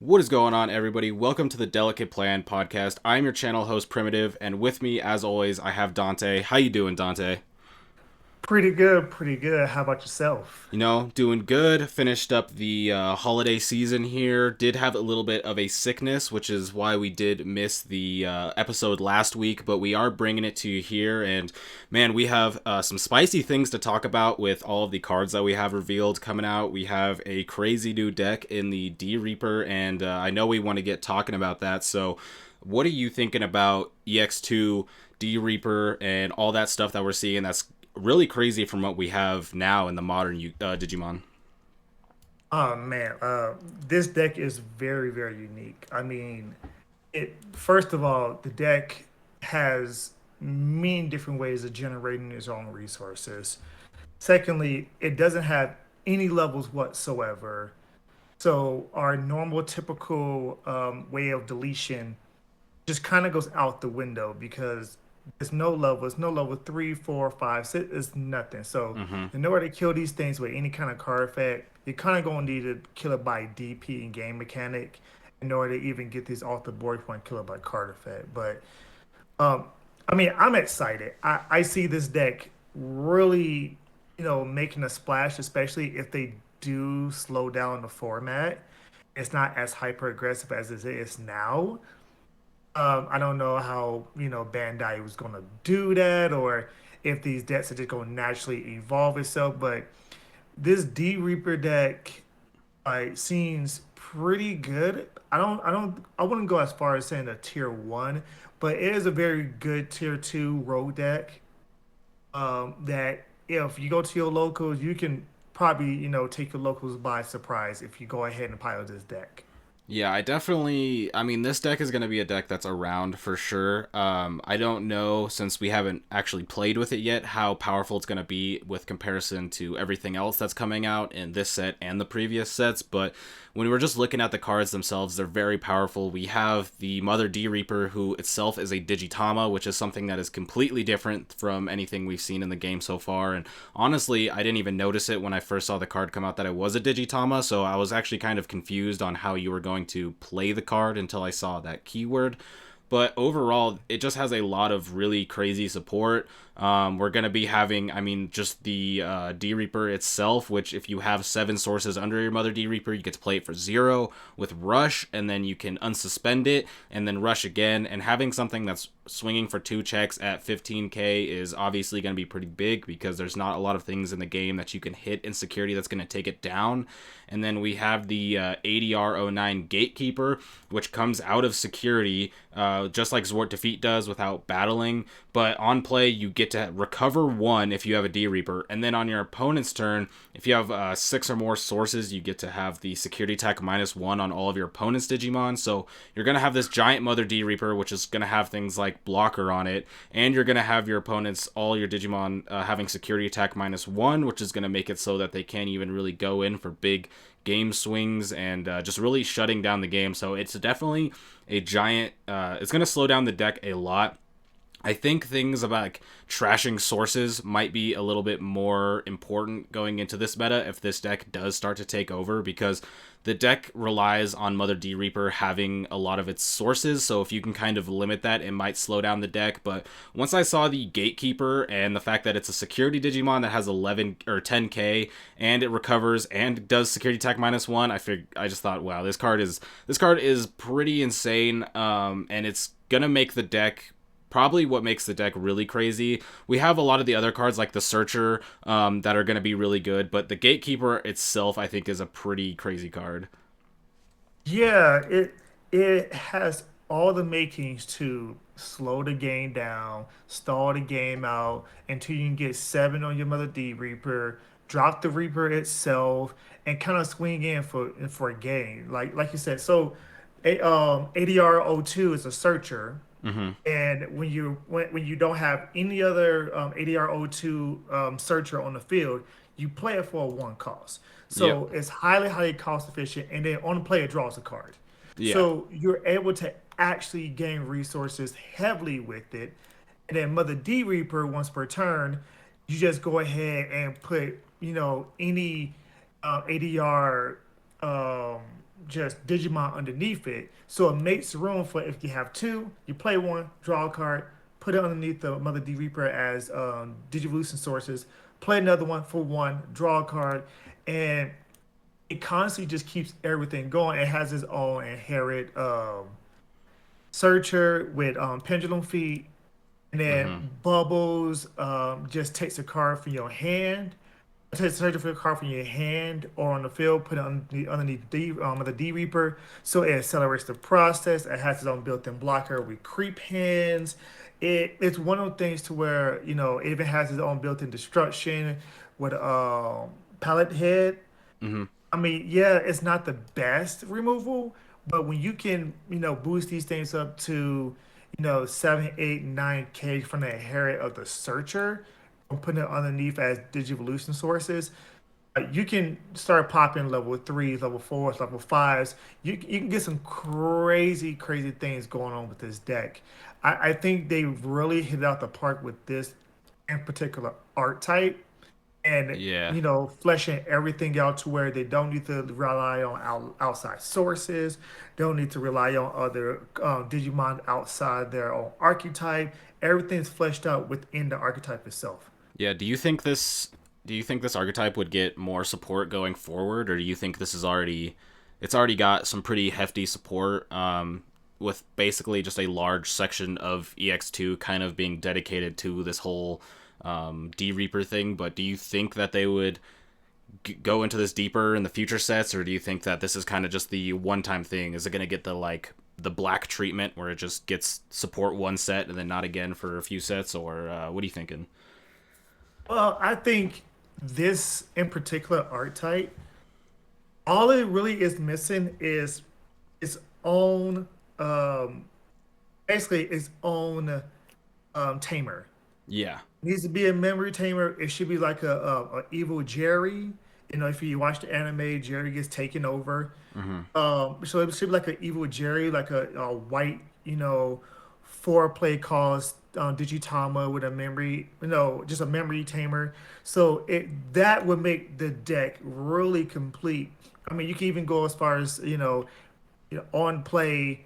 What is going on, everybody? Welcome to the Delicate Plan podcast. I'm your channel host, Primitive, and with me, as always, I have Dante. How you doing, Dante? Pretty good, pretty good. How about yourself? Doing good. Finished up the holiday season here. Did have a little bit of a sickness, which is why we did miss the episode last week, but we are bringing it to you here. And man, we have some spicy things to talk about with all of the cards that we have revealed coming out. We have a crazy new deck in the D Reaper, and I know we want to get talking about that. So, what are you thinking about EX2, D Reaper, and all that stuff that we're seeing that's really crazy from what we have now in the modern Digimon? Oh man, this deck is very, very unique. I mean, it first of all, the deck has many different ways of generating its own resources. Secondly, it doesn't have any levels whatsoever. So our normal, typical way of deletion just kind of goes out the window because there's no level. It's no level three, four, five, six. It's nothing. So Mm-hmm. in order to kill these things with any kind of card effect, you're kind of going to need to kill it by DP and game mechanic in order to even get these off the board point kill it by card effect. But um, I mean, I'm excited. I see this deck really, making a splash, especially if they do slow down the format. It's not as hyper aggressive as it is now. I don't know how, Bandai was going to do that or if these decks are just going to naturally evolve itself. But this D Reaper deck seems pretty good. I wouldn't go as far as saying a tier one, but it is a very good tier two rogue deck. That if you go to your locals, you can probably, take your locals by surprise if you go ahead and pilot this deck. Yeah, I mean, this deck is going to be a deck that's around for sure. I don't know, since we haven't actually played with it yet, how powerful it's going to be with comparison to everything else that's coming out in this set and the previous sets. But when we were just looking at the cards themselves, they're very powerful. We have the Mother D Reaper, who itself is a Digitama, which is something that is completely different from anything we've seen in the game so far. And honestly, I didn't even notice it when I first saw the card come out that it was a Digitama, so I was actually kind of confused on how you were going to play the card until I saw that keyword. But overall, it just has a lot of really crazy support. We're going to be having, I mean, just the D Reaper itself, which if you have 7 sources under your Mother D Reaper, you get to play it for 0 with Rush, and then you can unsuspend it and then Rush again. And having something that's swinging for 2 checks at 15k is obviously going to be pretty big because there's not a lot of things in the game that you can hit in security that's going to take it down. And then we have the Adr09 Gatekeeper, which comes out of security, just like Zwart Defeat does without battling. But on play, you get to recover 1 if you have a D Reaper. And then on your opponent's turn, if you have 6 or more sources, you get to have the security attack -1 on all of your opponent's Digimon. So you're going to have this giant Mother D Reaper, which is going to have things like blocker on it. And you're going to have your opponents, all your Digimon, having security attack -1, which is going to make it so that they can't even really go in for big game swings and just really shutting down the game. So it's definitely a giant. It's going to slow down the deck a lot. I think things about like trashing sources might be a little bit more important going into this meta if this deck does start to take over, because the deck relies on Mother D Reaper having a lot of its sources, so if you can kind of limit that, it might slow down the deck. But once I saw the Gatekeeper and the fact that it's a security Digimon that has 11 or 10k and it recovers and does security attack -1, I just thought, wow, this card is pretty insane, and it's gonna make the deck probably what makes the deck really crazy. We have a lot of the other cards like the Searcher that are going to be really good, but the Gatekeeper itself I think is a pretty crazy card. Yeah, it has all the makings to slow the game down, stall the game out until you can get 7 on your Mother D Reaper, drop the Reaper itself, and kind of swing in for a game. Like you said, so ADR02 is a searcher. Mm-hmm. And when you don't have any other ADR02 searcher on the field, you play it for a 1 cost. Yep. So it's highly, highly cost efficient. And then on the play, it draws a card. Yeah. So you're able to actually gain resources heavily with it. And then Mother D Reaper, once per turn, you just go ahead and put, any ADR just Digimon underneath it. So it makes room for if you have two, you play one, draw a card, put it underneath the Mother D Reaper as Digivolution sources, play another one for one, draw a card, and it constantly just keeps everything going. It has its own inherent searcher with pendulum feet, and then Mm-hmm. Bubbles just takes a card from your hand. Takes a searcher for a card from your hand or on the field, put it underneath the D Reaper, so it accelerates the process. It has its own built-in blocker with creep hands. It's one of those things to where it even has its own built-in destruction with pallet head. Mm-hmm. I mean, yeah, it's not the best removal, but when you can, boost these things up to, 7, 8, 9K from the inherit of the searcher, and putting it underneath as Digivolution sources, you can start popping level threes, level fours, level fives. You can get some crazy, crazy things going on with this deck. I think they really hit out the park with this in particular art type and Yeah. fleshing everything out to where they don't need to rely on outside sources, don't need to rely on other digimon outside their own archetype. Everything's fleshed out within the archetype itself. Yeah. Do you think this archetype would get more support going forward, or do you think this is already it's already got some pretty hefty support, with basically just a large section of EX2 kind of being dedicated to this whole D Reaper thing? But do you think that they would go into this deeper in the future sets, or do you think that this is kind of just the one-time thing? Is it going to get the black treatment where it just gets support one set and then not again for a few sets, or what are you thinking? Well, I think this in particular art type, all it really is missing is its own, um, basically its own tamer. Yeah. Needs to be a memory tamer. It should be like a evil Jerry. If you watch the anime, Jerry gets taken over. Mm-hmm. So it should be like an evil Jerry, like a white, four-play cost Digitama with a memory, just a memory tamer. So that would make the deck really complete. I mean, you can even go as far as on play.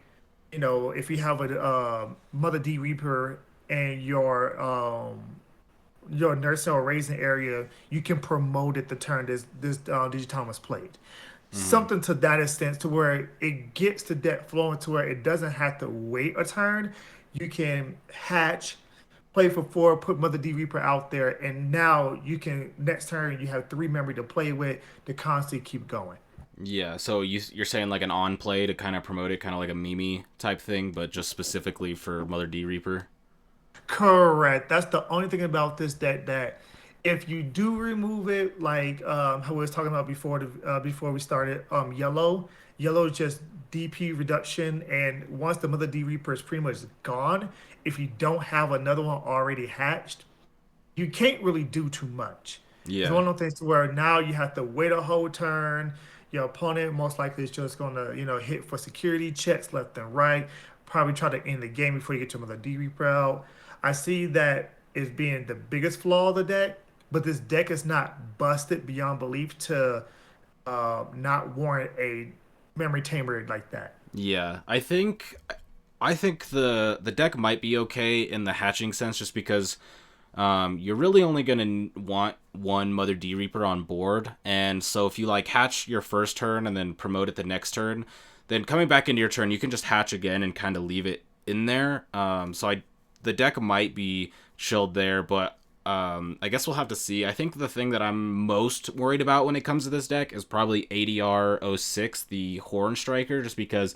If you have a Mother D Reaper and your nursing or raising area, you can promote it the turn this Digitama was played. Mm-hmm. Something to that extent to where it gets the deck flowing to where it doesn't have to wait a turn. You can hatch, play for four, put Mother D Reaper out there, and now you can next turn you have three memory to play with to constantly keep going. Yeah, so you're saying like an on play to kind of promote it, kind of like a Mimi type thing, but just specifically for Mother D Reaper. Correct. That's the only thing about this that if you do remove it, like how we was talking about before we started, yellow is just DP reduction, and once the Mother D Reaper is pretty much gone, if you don't have another one already hatched, you can't really do too much. It's Yeah. one of those things where now you have to wait a whole turn. Your opponent most likely is just going to, hit for security checks left and right. Probably try to end the game before you get your Mother D Reaper out. I see that as being the biggest flaw of the deck, but this deck is not busted beyond belief to not warrant a memory tamer like that. Yeah, I think the deck might be okay in the hatching sense, just because you're really only gonna want one Mother D Reaper on board, and so if you like hatch your first turn and then promote it the next turn, then coming back into your turn, you can just hatch again and kind of leave it in there. So the deck might be chilled there, but I guess we'll have to see. I think the thing that I'm most worried about when it comes to this deck is probably ADR06, the Horn Striker, just because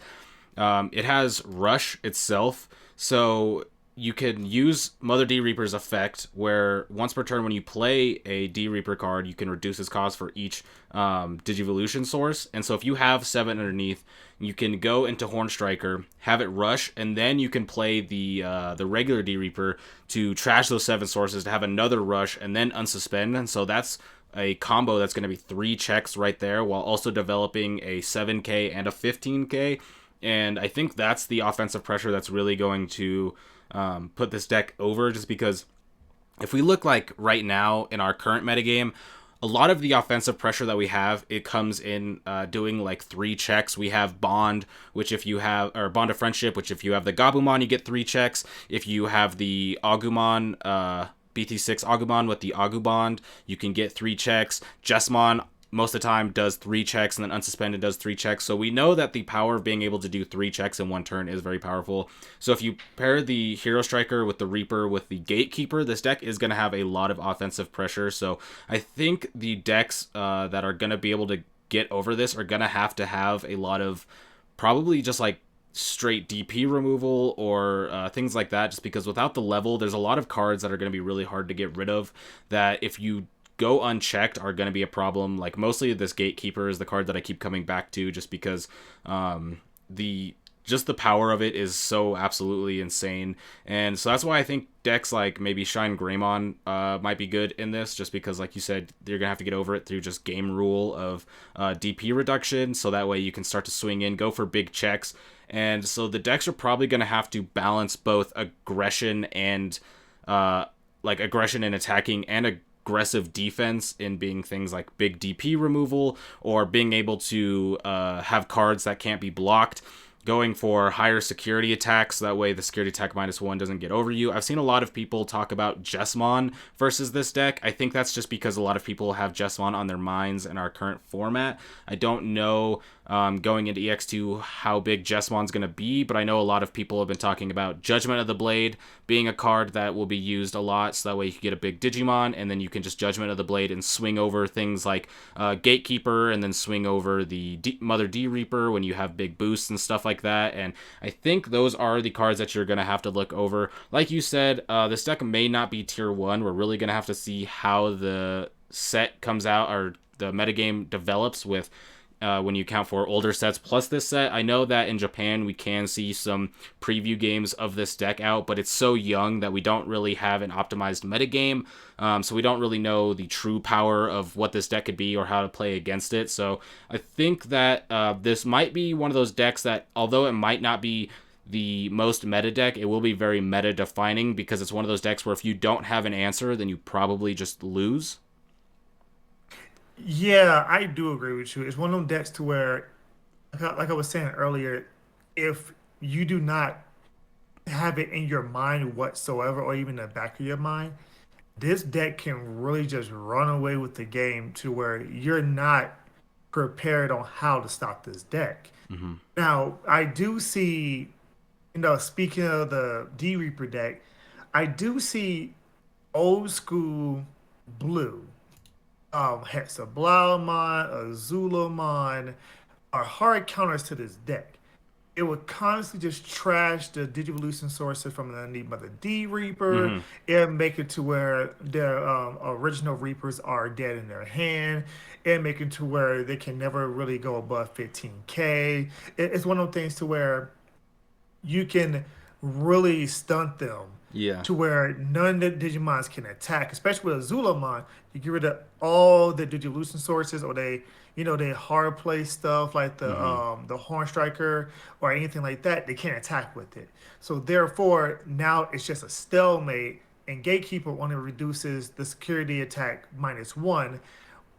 it has Rush itself. So you can use Mother D Reaper's effect, where once per turn when you play a D Reaper card, you can reduce its cost for each Digivolution source. And so if you have 7 underneath, you can go into Horn Striker, have it rush, and then you can play the regular D Reaper to trash those 7 sources to have another rush and then unsuspend. And so that's a combo that's going to be 3 checks right there, while also developing a 7K and a 15K. And I think that's the offensive pressure that's really going to put this deck over, just because if we look like right now in our current metagame, a lot of the offensive pressure that we have, it comes in doing like 3 checks. We have Bond, which if you have, or Bond of Friendship, which if you have the Gabumon, you get 3 checks. If you have the Agumon, BT6 Agumon with the Agubond, you can get 3 checks. Jesmon most of the time does 3 checks, and then Unsuspended does 3 checks. So we know that the power of being able to do 3 checks in one turn is very powerful. So if you pair the Hero Striker with the Reaper with the Gatekeeper, this deck is going to have a lot of offensive pressure. So I think the decks that are going to be able to get over this are going to have a lot of probably just like straight DP removal or things like that, just because without the level, there's a lot of cards that are going to be really hard to get rid of that if you go unchecked are going to be a problem. Like mostly this Gatekeeper is the card that I keep coming back to just because the just the power of it is so absolutely insane. And so that's why I think decks like maybe Shine Greymon might be good in this, just because like you said, you're going to have to get over it through just game rule of DP reduction, so that way you can start to swing in, go for big checks. And so the decks are probably going to have to balance both aggression and like aggression and attacking and aggressive defense in being things like big DP removal or being able to have cards that can't be blocked, going for higher security attacks, so that way the security attack -1 doesn't get over you. I've seen a lot of people talk about Jesmon versus this deck. I think that's just because a lot of people have Jesmon on their minds in our current format. I don't know going into EX2 how big Jesmon's going to be, but I know a lot of people have been talking about Judgment of the Blade being a card that will be used a lot, so that way you can get a big Digimon, and then you can just Judgment of the Blade and swing over things like Gatekeeper, and then swing over the Mother D Reaper when you have big boosts and stuff like that. And I think those are the cards that you're going to have to look over. Like you said, this deck may not be tier 1. We're really going to have to see how the set comes out, or the metagame develops with when you count for older sets plus this set. I know that in Japan we can see some preview games of this deck out, but it's so young that we don't really have an optimized metagame, so we don't really know the true power of what this deck could be or how to play against it. So I think that this might be one of those decks that, although it might not be the most meta deck, it will be very meta defining, because it's one of those decks where if you don't have an answer, then you probably just lose. Yeah, I do agree with you. It's one of them decks to where, like I was saying earlier, if you do not have it in your mind whatsoever, or even the back of your mind, this deck can really just run away with the game to where you're not prepared on how to stop this deck. Mm-hmm. Now, I do see, speaking of the D Reaper deck, I do see old school blue, Hexablaumon, Azulamon are hard counters to this deck. It would constantly just trash the Digivolution sources from the underneath by the D Reaper Mm-hmm. and make it to where their original Reapers are dead in their hand, and make it to where they can never really go above 15K. It's one of those things to where you can really stunt them Yeah. to where none of the Digimons can attack, especially with Azulamon. You get rid of all the Digivolution sources, or they hard play stuff like Mm-hmm. the Horn Striker or anything like that. They can't attack with it. So therefore, now it's just a stalemate, and Gatekeeper only reduces the security attack -1,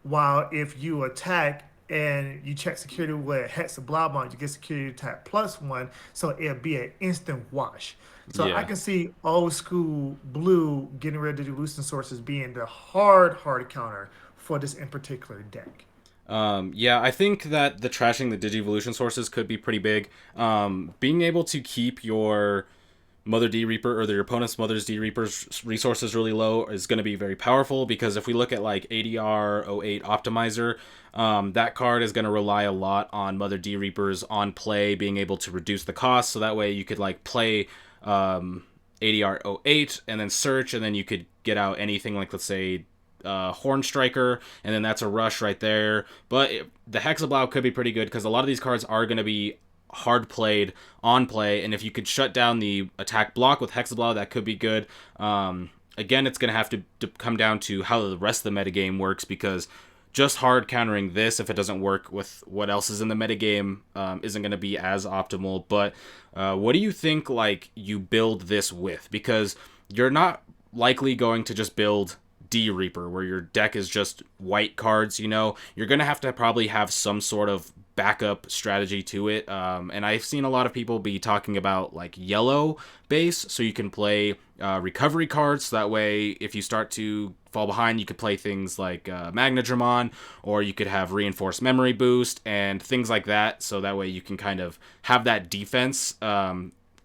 while if you attack and you check security with Hexablaumon, you get security attack +1, so it'll be an instant wash. So I Yeah. can see old school blue getting rid of the Lucent sources being the hard counter for this in particular deck. Yeah, I think that the trashing the Digivolution sources could be pretty big. Being able to keep your Mother D Reaper or your opponent's Mother's D Reaper's resources really low is going to be very powerful, because if we look at like Adr08 Optimizer, that card is going to rely a lot on Mother D Reapers on play being able to reduce the cost, so that way you could like play ADR08 and then search, and then you could get out anything like, let's say, Horn Striker, and then that's a rush right there. But the Hexablow could be pretty good, because a lot of these cards are going to be hard played on play, and if you could shut down the attack block with Hexablow, that could be good. Again, it's going to have to come down to how the rest of the metagame works, because just hard countering this, if it doesn't work with what else is in the metagame, isn't going to be as optimal. But what do you think like you build this with? Because you're not likely going to just build D Reaper, where your deck is just white cards, you're going to probably have some sort of backup strategy to it. And I've seen a lot of people be talking about like yellow base, so you can play recovery cards. So that way, if you start to fall behind, you could play things like Magnadramon, or you could have reinforced memory boost and things like that. So that way, you can kind of have that defense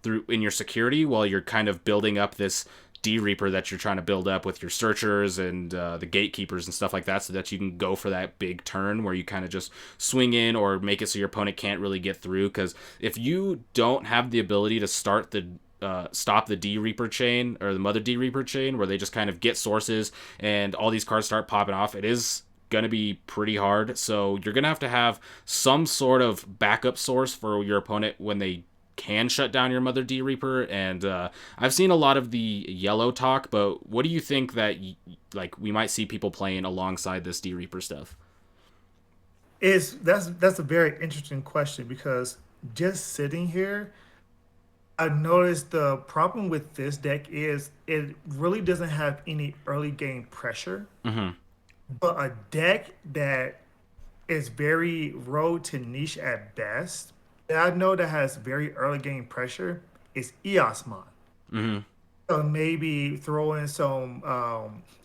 through in your security while you're kind of building up this D Reaper that you're trying to build up with your searchers and the gatekeepers and stuff like that, so that you can go for that big turn where you kind of just swing in or make it so your opponent can't really get through. Because if you don't have the ability to stop the D Reaper chain or the Mother D Reaper chain, where they just kind of get sources and all these cards start popping off, it is going to be pretty hard. So you're going to have some sort of backup source for your opponent when they can shut down your Mother D Reaper. And I've seen a lot of the yellow talk, but what do you think that like we might see people playing alongside this D Reaper stuff? Is that's a very interesting question because just sitting here, I noticed the problem with this deck is it really doesn't have any early game pressure, Mm-hmm. but a deck that is very road to niche at best that I know that has very early game pressure is Eosmon. Mm-hmm. So maybe throw in some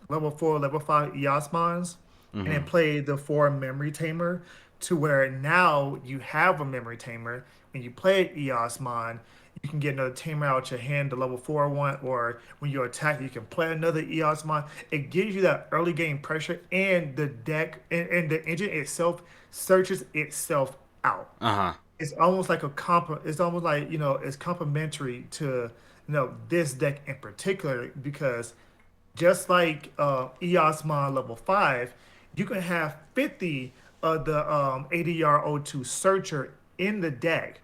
level 4, level 5 Eosmons and then Mm-hmm. play the 4 memory tamer to where now you have a memory tamer. When you play Eosmon, you can get another tamer out your hand, the level 4 one, or when you attack, you can play another Eosmon. It gives you that early game pressure, and the deck and the engine itself searches itself out. Uh-huh. It's almost like a comp. It's almost like it's complementary to this deck in particular because just like Eosmon level 5, you can have 50 of the ADR02 Searcher in the deck.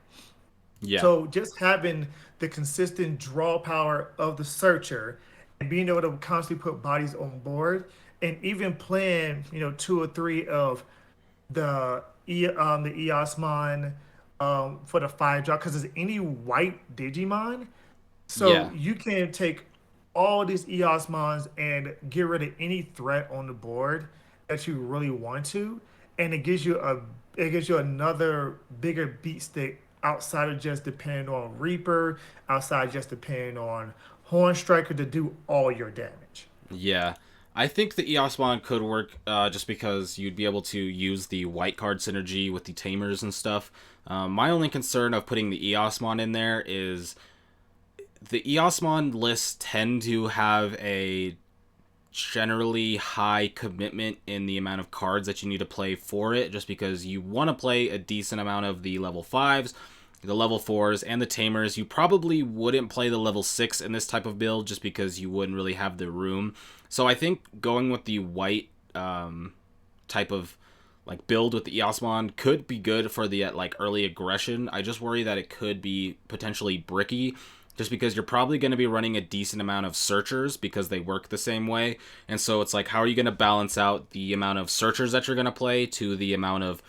Yeah. So just having the consistent draw power of the Searcher and being able to constantly put bodies on board and even playing, two or three of the Eosmon for the 5 drop because there's any white Digimon, so Yeah. you can take all these Eosmons and get rid of any threat on the board that you really want to, and it gives you another bigger beat stick outside of just depending on Reaper, outside just depending on Horn Striker to do all your damage. Yeah. I think the Eosmon could work just because you'd be able to use the white card synergy with the Tamers and stuff. My only concern of putting the Eosmon in there is the Eosmon lists tend to have a generally high commitment in the amount of cards that you need to play for it, just because you want to play a decent amount of the level 5s, the level 4s, and the Tamers. You probably wouldn't play the level 6 in this type of build just because you wouldn't really have the room. So I think going with the white type of like build with the Eosmon could be good for the like early aggression. I just worry that it could be potentially bricky just because you're probably going to be running a decent amount of searchers because they work the same way. And so it's like, how are you going to balance out the amount of searchers that you're going to play to the amount of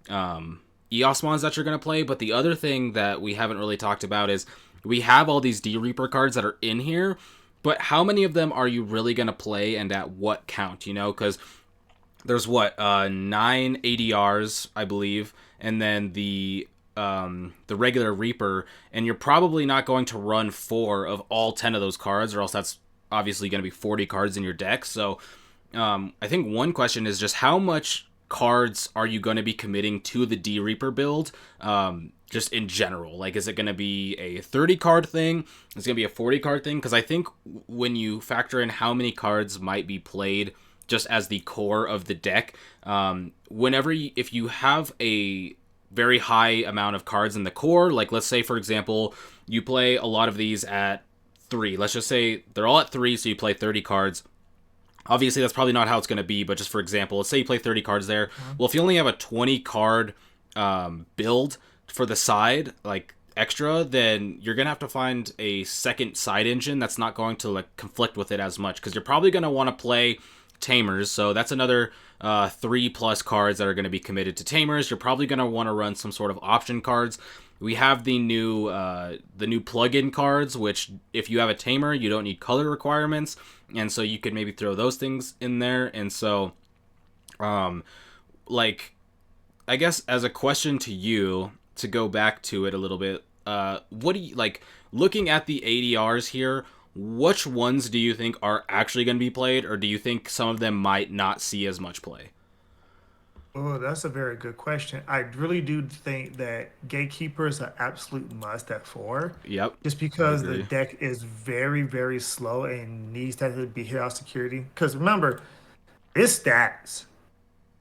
Eosmons that you're going to play? But the other thing that we haven't really talked about is we have all these D Reaper cards that are in here, but how many of them are you really going to play and at what count, Because there's what, 9 ADRs, I believe, and then the regular Reaper, and you're probably not going to run 4 of all 10 of those cards, or else that's obviously going to be 40 cards in your deck. So I think one question is just how much cards are you going to be committing to the D Reaper build, just in general? Like, is it going to be a 30 card thing? Is it going to be a 40 card thing? Because I think when you factor in how many cards might be played just as the core of the deck, if you have a very high amount of cards in the core, like let's say for example you play a lot of these at 3, let's just say they're all at 3, so you play 30 cards. Obviously that's probably not how it's going to be, but just for example, let's say you play 30 cards there. Well, if you only have a 20 card build for the side, like extra, then you're gonna have to find a second side engine that's not going to like conflict with it as much, because you're probably going to want to play Tamers, so that's another 3+ cards that are going to be committed to Tamers. You're probably going to want to run some sort of option cards We have the new plug-in cards, which if you have a tamer, you don't need color requirements, and so you could maybe throw those things in there. And so, um, like I guess as a question to you to go back to it a little bit, what do you like looking at the ADRs here? Which ones do you think are actually going to be played, or do you think some of them might not see as much play? Oh, that's a very good question. I really do think that Gatekeeper is an absolute must at four, Yep, just I because the agree. deck is very, very slow and needs that to be hit out security. Because remember, it's stats.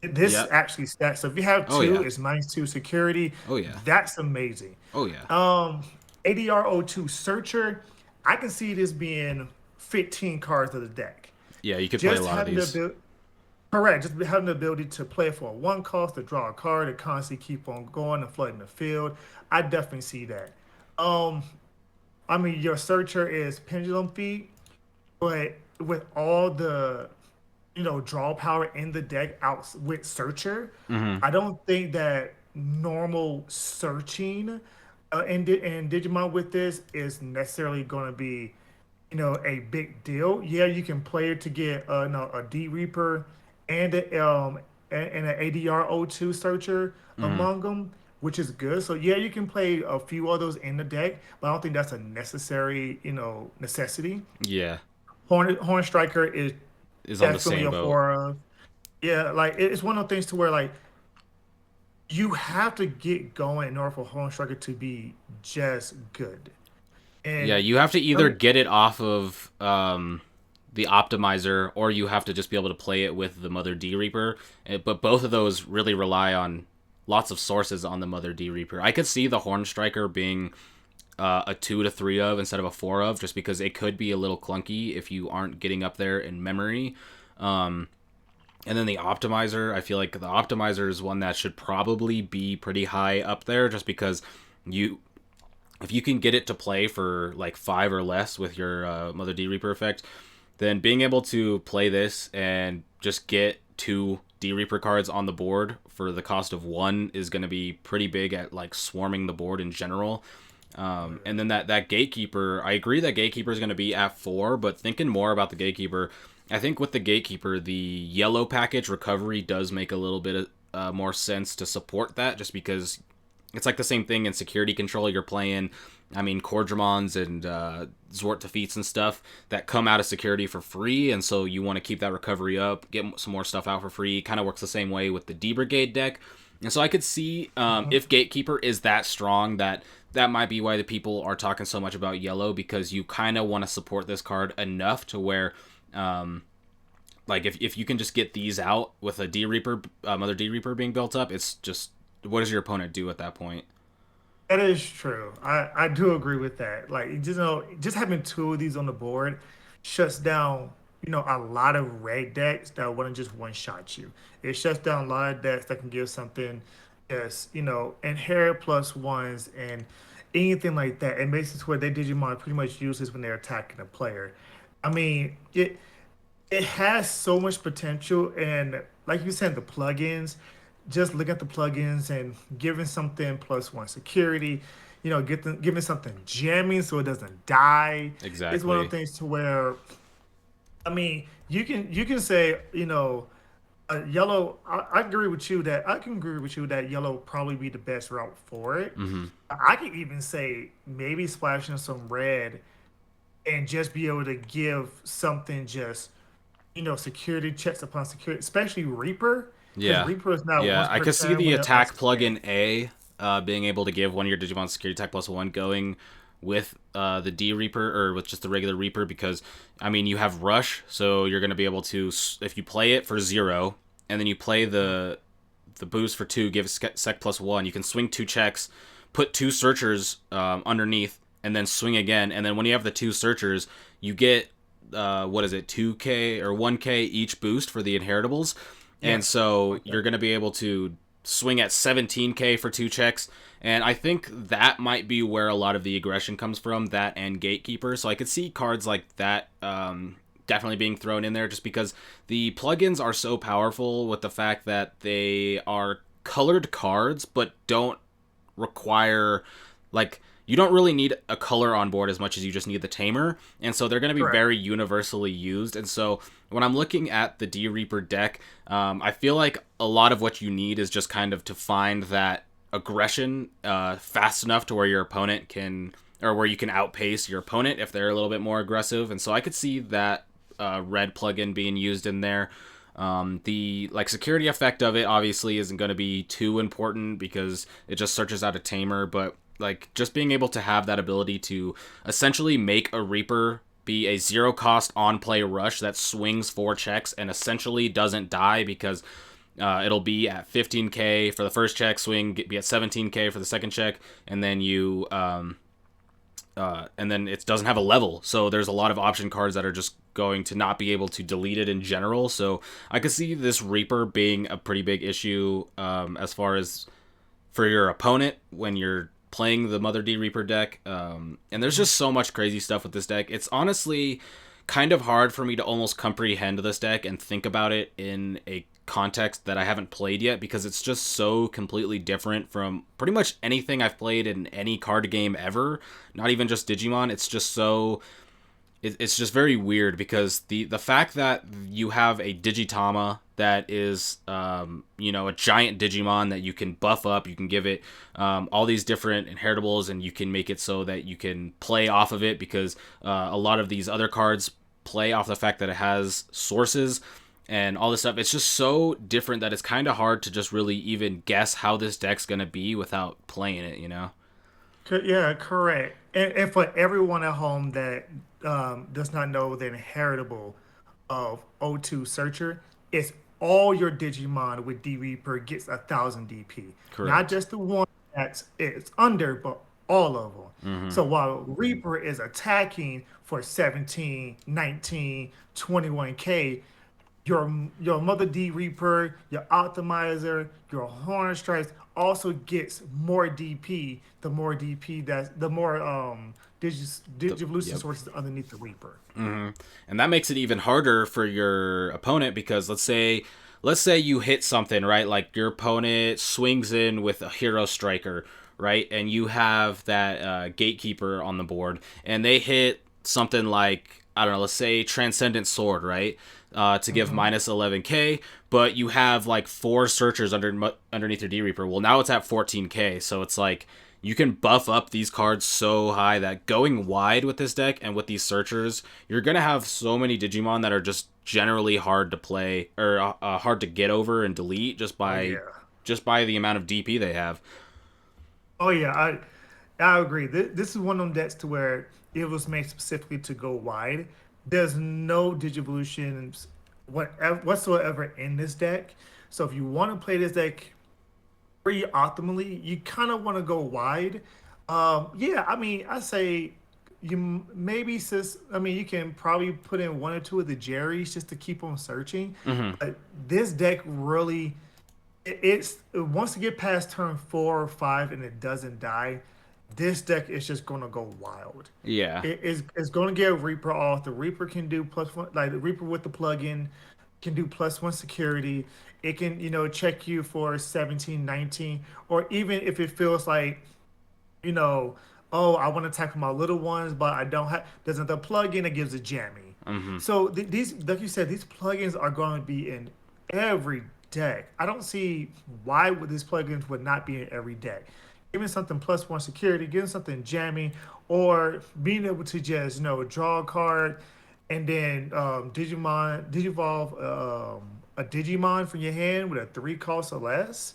This Yep. actually stats. So if you have Oh two, yeah. it's -2 security. Oh yeah. That's amazing. Oh yeah. Um, ADR02 Searcher, I can see this being 15 cards of the deck. Yeah, you could play a Just lot of having the these. ability, correct, just having the ability to play for a one cost, to draw a card, to constantly keep on going and flooding the field. I definitely see that. Um, I mean, your Searcher is Pendulum Feet, but with all the draw power in the deck out with Searcher, Mm-hmm. I don't think that normal searching in Digimon with this is necessarily going to be, a big deal. Yeah, you can play it to get no, a D Reaper and and an ADR02 Searcher Mm-hmm. among them, which is good. So yeah, you can play a few of those in the deck, but I don't think that's a necessary, necessity. Yeah, Horn Striker is is on the definitely same a boat. horror. Yeah, like it's one of those things to where like you have to get going in order for Home Striker to be just good. Yeah, And you have to either some get it off of the optimizer, or you have to just be able to play it with the Mother D Reaper. But both of those really rely on lots of sources on the Mother D Reaper. I could see the Horn Striker being a 2 to 3 of instead of a 4 of, just because it could be a little clunky if you aren't getting up there in memory. Um, and then the optimizer, I feel like the optimizer is one that should probably be pretty high up there, just because you if you can get it to play for like 5 or less with your Mother D Reaper effect, then being able to play this and just get 2 D Reaper cards on the board for the cost of 1 is going to be pretty big at like swarming the board in general. And then that Gatekeeper, I agree that Gatekeeper is going to be at 4, but thinking more about the Gatekeeper, I think with the Gatekeeper, the yellow package recovery does make a little bit of, more sense to support that, just because it's like the same thing in security control. You're playing, I mean, Cordramons and Zwart defeats and stuff that come out of security for free, and so you want to keep that recovery up, get some more stuff out for free. Kind of works the same way with the D Brigade deck. And so I could see if Gatekeeper is that strong, that might be why the people are talking so much about yellow, because you kind of want to support this card enough to where like if you can just get these out with a D Reaper, Mother D Reaper being built up, it's just what does your opponent do at that point? that is true. I do agree with that. Like just having two of these on the board shuts down, a lot of red decks that wouldn't just one shot you. It shuts down a lot of decks that can give something as, inherit plus ones and anything like that. It makes it to where they Digimon pretty much useless when they're attacking a player. I mean, it has so much potential, and like you said, the plugins, just look at the plugins and giving something +1 security, giving something jamming so it doesn't die. It's one of Exactly. the things to where, I mean, you can say, a yellow. I agree with you that I can agree with you that yellow probably be the best route for it. Mm-hmm. I could even say maybe splashing some red and just be able to give something just, security checks upon security, especially Reaper, because Yeah. Reaper is not Yeah, once I per could see turn the when it attack also plugin scans. A being able to give one of your Digimon security attack +1 going with the D Reaper or with just the regular Reaper, because I mean you have Rush, so you're going to be able to, if you play it for 0 and then you play the boost for 2, give sec +1, you can swing 2 checks, put 2 searchers underneath, and then swing again, and then when you have the 2 searchers, you get what is it, 2k or 1k each boost for the inheritables, and Yes, so like you're that. going to be able to swing at 17k for 2 checks. And I think that might be where a lot of the aggression comes from, that and Gatekeeper. So I could see cards like that definitely being thrown in there, just because the plugins are so powerful with the fact that they are colored cards but don't require like you don't really need a color on board as much as you just need the tamer, and so they're going to be Correct. very universally used. And so when I'm looking at the D Reaper deck, I feel like a lot of what you need is just kind of to find that aggression fast enough to where your opponent can, or where you can outpace your opponent if they're a little bit more aggressive. And so I could see that red plugin being used in there. The like security effect of it obviously isn't going to be too important because it just searches out a tamer, but like just being able to have that ability to essentially make a Reaper be a zero cost on play rush that swings 4 checks and essentially doesn't die because it'll be at 15k for the first check, swing be at 17k for the second check, and then and then it doesn't have a level, so there's a lot of option cards that are just going to not be able to delete it in general. So I could see this Reaper being a pretty big issue as far as for your opponent when you're playing the Mother D Reaper deck. And there's just so much crazy stuff with this deck. It's honestly kind of hard for me to almost comprehend this deck and think about it in a context that I haven't played yet because it's just so completely different from pretty much anything I've played in any card game ever, not even just Digimon. It's just so it's just very weird because the fact that you have a Digitama that is a giant Digimon that you can buff up, you can give it all these different inheritables, and you can make it so that you can play off of it because a lot of these other cards play off the fact that it has sources and all this stuff. It's just so different that it's kind of hard to just really even guess how this deck's gonna be without playing it, you know. Yeah, correct. And for everyone at home that does not know the inheritable of O2 Searcher, it's all your Digimon with D Reaper gets 1,000 DP. Not Correct. just the one that's it's under, but all of them. Mm-hmm. So while Reaper is attacking for 17, 19, 21k, your Mother D Reaper, your Optimizer, your Horn Strikes also gets more DP. The more DP that the more Digivolution Yep. sources underneath the Reaper. Mm-hmm. And that makes it even harder for your opponent because let's say you hit something, right? Like your opponent swings in with a hero striker, right? And you have that gatekeeper on the board, and they hit something like, I don't know, let's say Transcendent Sword, right? To give Hmm. minus 11k, but you have like 4 searchers underneath your D Reaper. Well, now it's at 14k, so it's like you can buff up these cards so high that going wide with this deck and with these searchers, you're gonna have so many Digimon that are just generally hard to play or hard to get over and delete Oh yeah. just by the amount of DP they have. Oh yeah. I agree. This is one of them decks to where it was made specifically to go wide. There's no Digivolutions whatsoever in this deck. So if you want to play this deck pretty optimally, you kind of want to go wide. Yeah, I mean, I say maybe since I mean you can probably put in one or two of the Jerry's just to keep on searching. Hmm. But this deck really, it's once you get past turn 4 or 5 and it doesn't die, this deck is just gonna go wild. Yeah. It's gonna get Reaper off. The Reaper can do +1, like the Reaper with the plugin can do +1 security. It can, check you for 17, 19, or even if it feels like, you know, oh, I want to tackle my little ones, but I don't have, there's the plugin that gives a jammy. Hmm. So these, like you said, these plugins are going to be in every deck. I don't see why would these plugins would not be in every deck. Giving something +1 security, giving something jamming, or being able to just, draw a card and then Digivolve a Digimon from your hand with a 3 cost or less,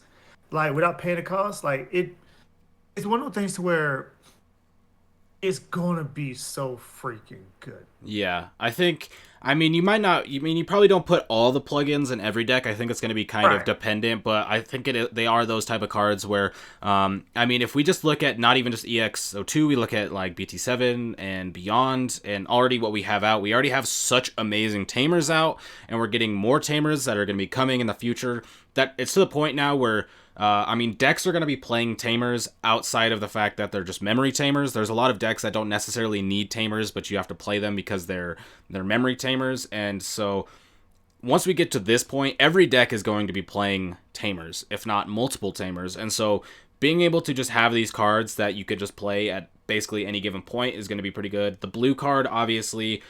like without paying the cost. Like it's one of the things to where it's gonna be so freaking good. Yeah, I think. I mean, you might not. You mean you probably don't put all the plugins in every deck. I think it's going to be kind of Right. dependent, but I think they are those type of cards where, I mean, if we just look at not even just EX02, we look at like BT7 and beyond, and already what we have out, we already have such amazing tamers out, and we're getting more tamers that are going to be coming in the future. That it's to the point now where I mean, decks are going to be playing tamers outside of the fact that they're just memory tamers. There's a lot of decks that don't necessarily need tamers, but you have to play them because they're memory tamers. And so once we get to this point, every deck is going to be playing tamers, if not multiple tamers. And so being able to just have these cards that you could just play at basically any given point is going to be pretty good. The blue card, obviously,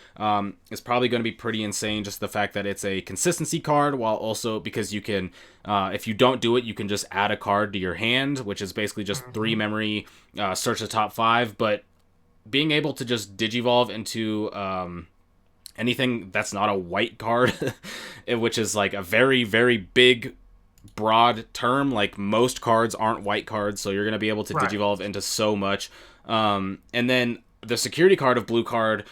is probably going to be pretty insane. Just the fact that it's a consistency card, while also because you can, if you don't do it, you can just add a card to your hand, which is basically just 3 memory, search the top 5. But being able to just digivolve into anything that's not a white card, which is like a very, very big, broad term. Like most cards aren't white cards, so you're going to be able to digivolve into so much. And then the security card of blue card,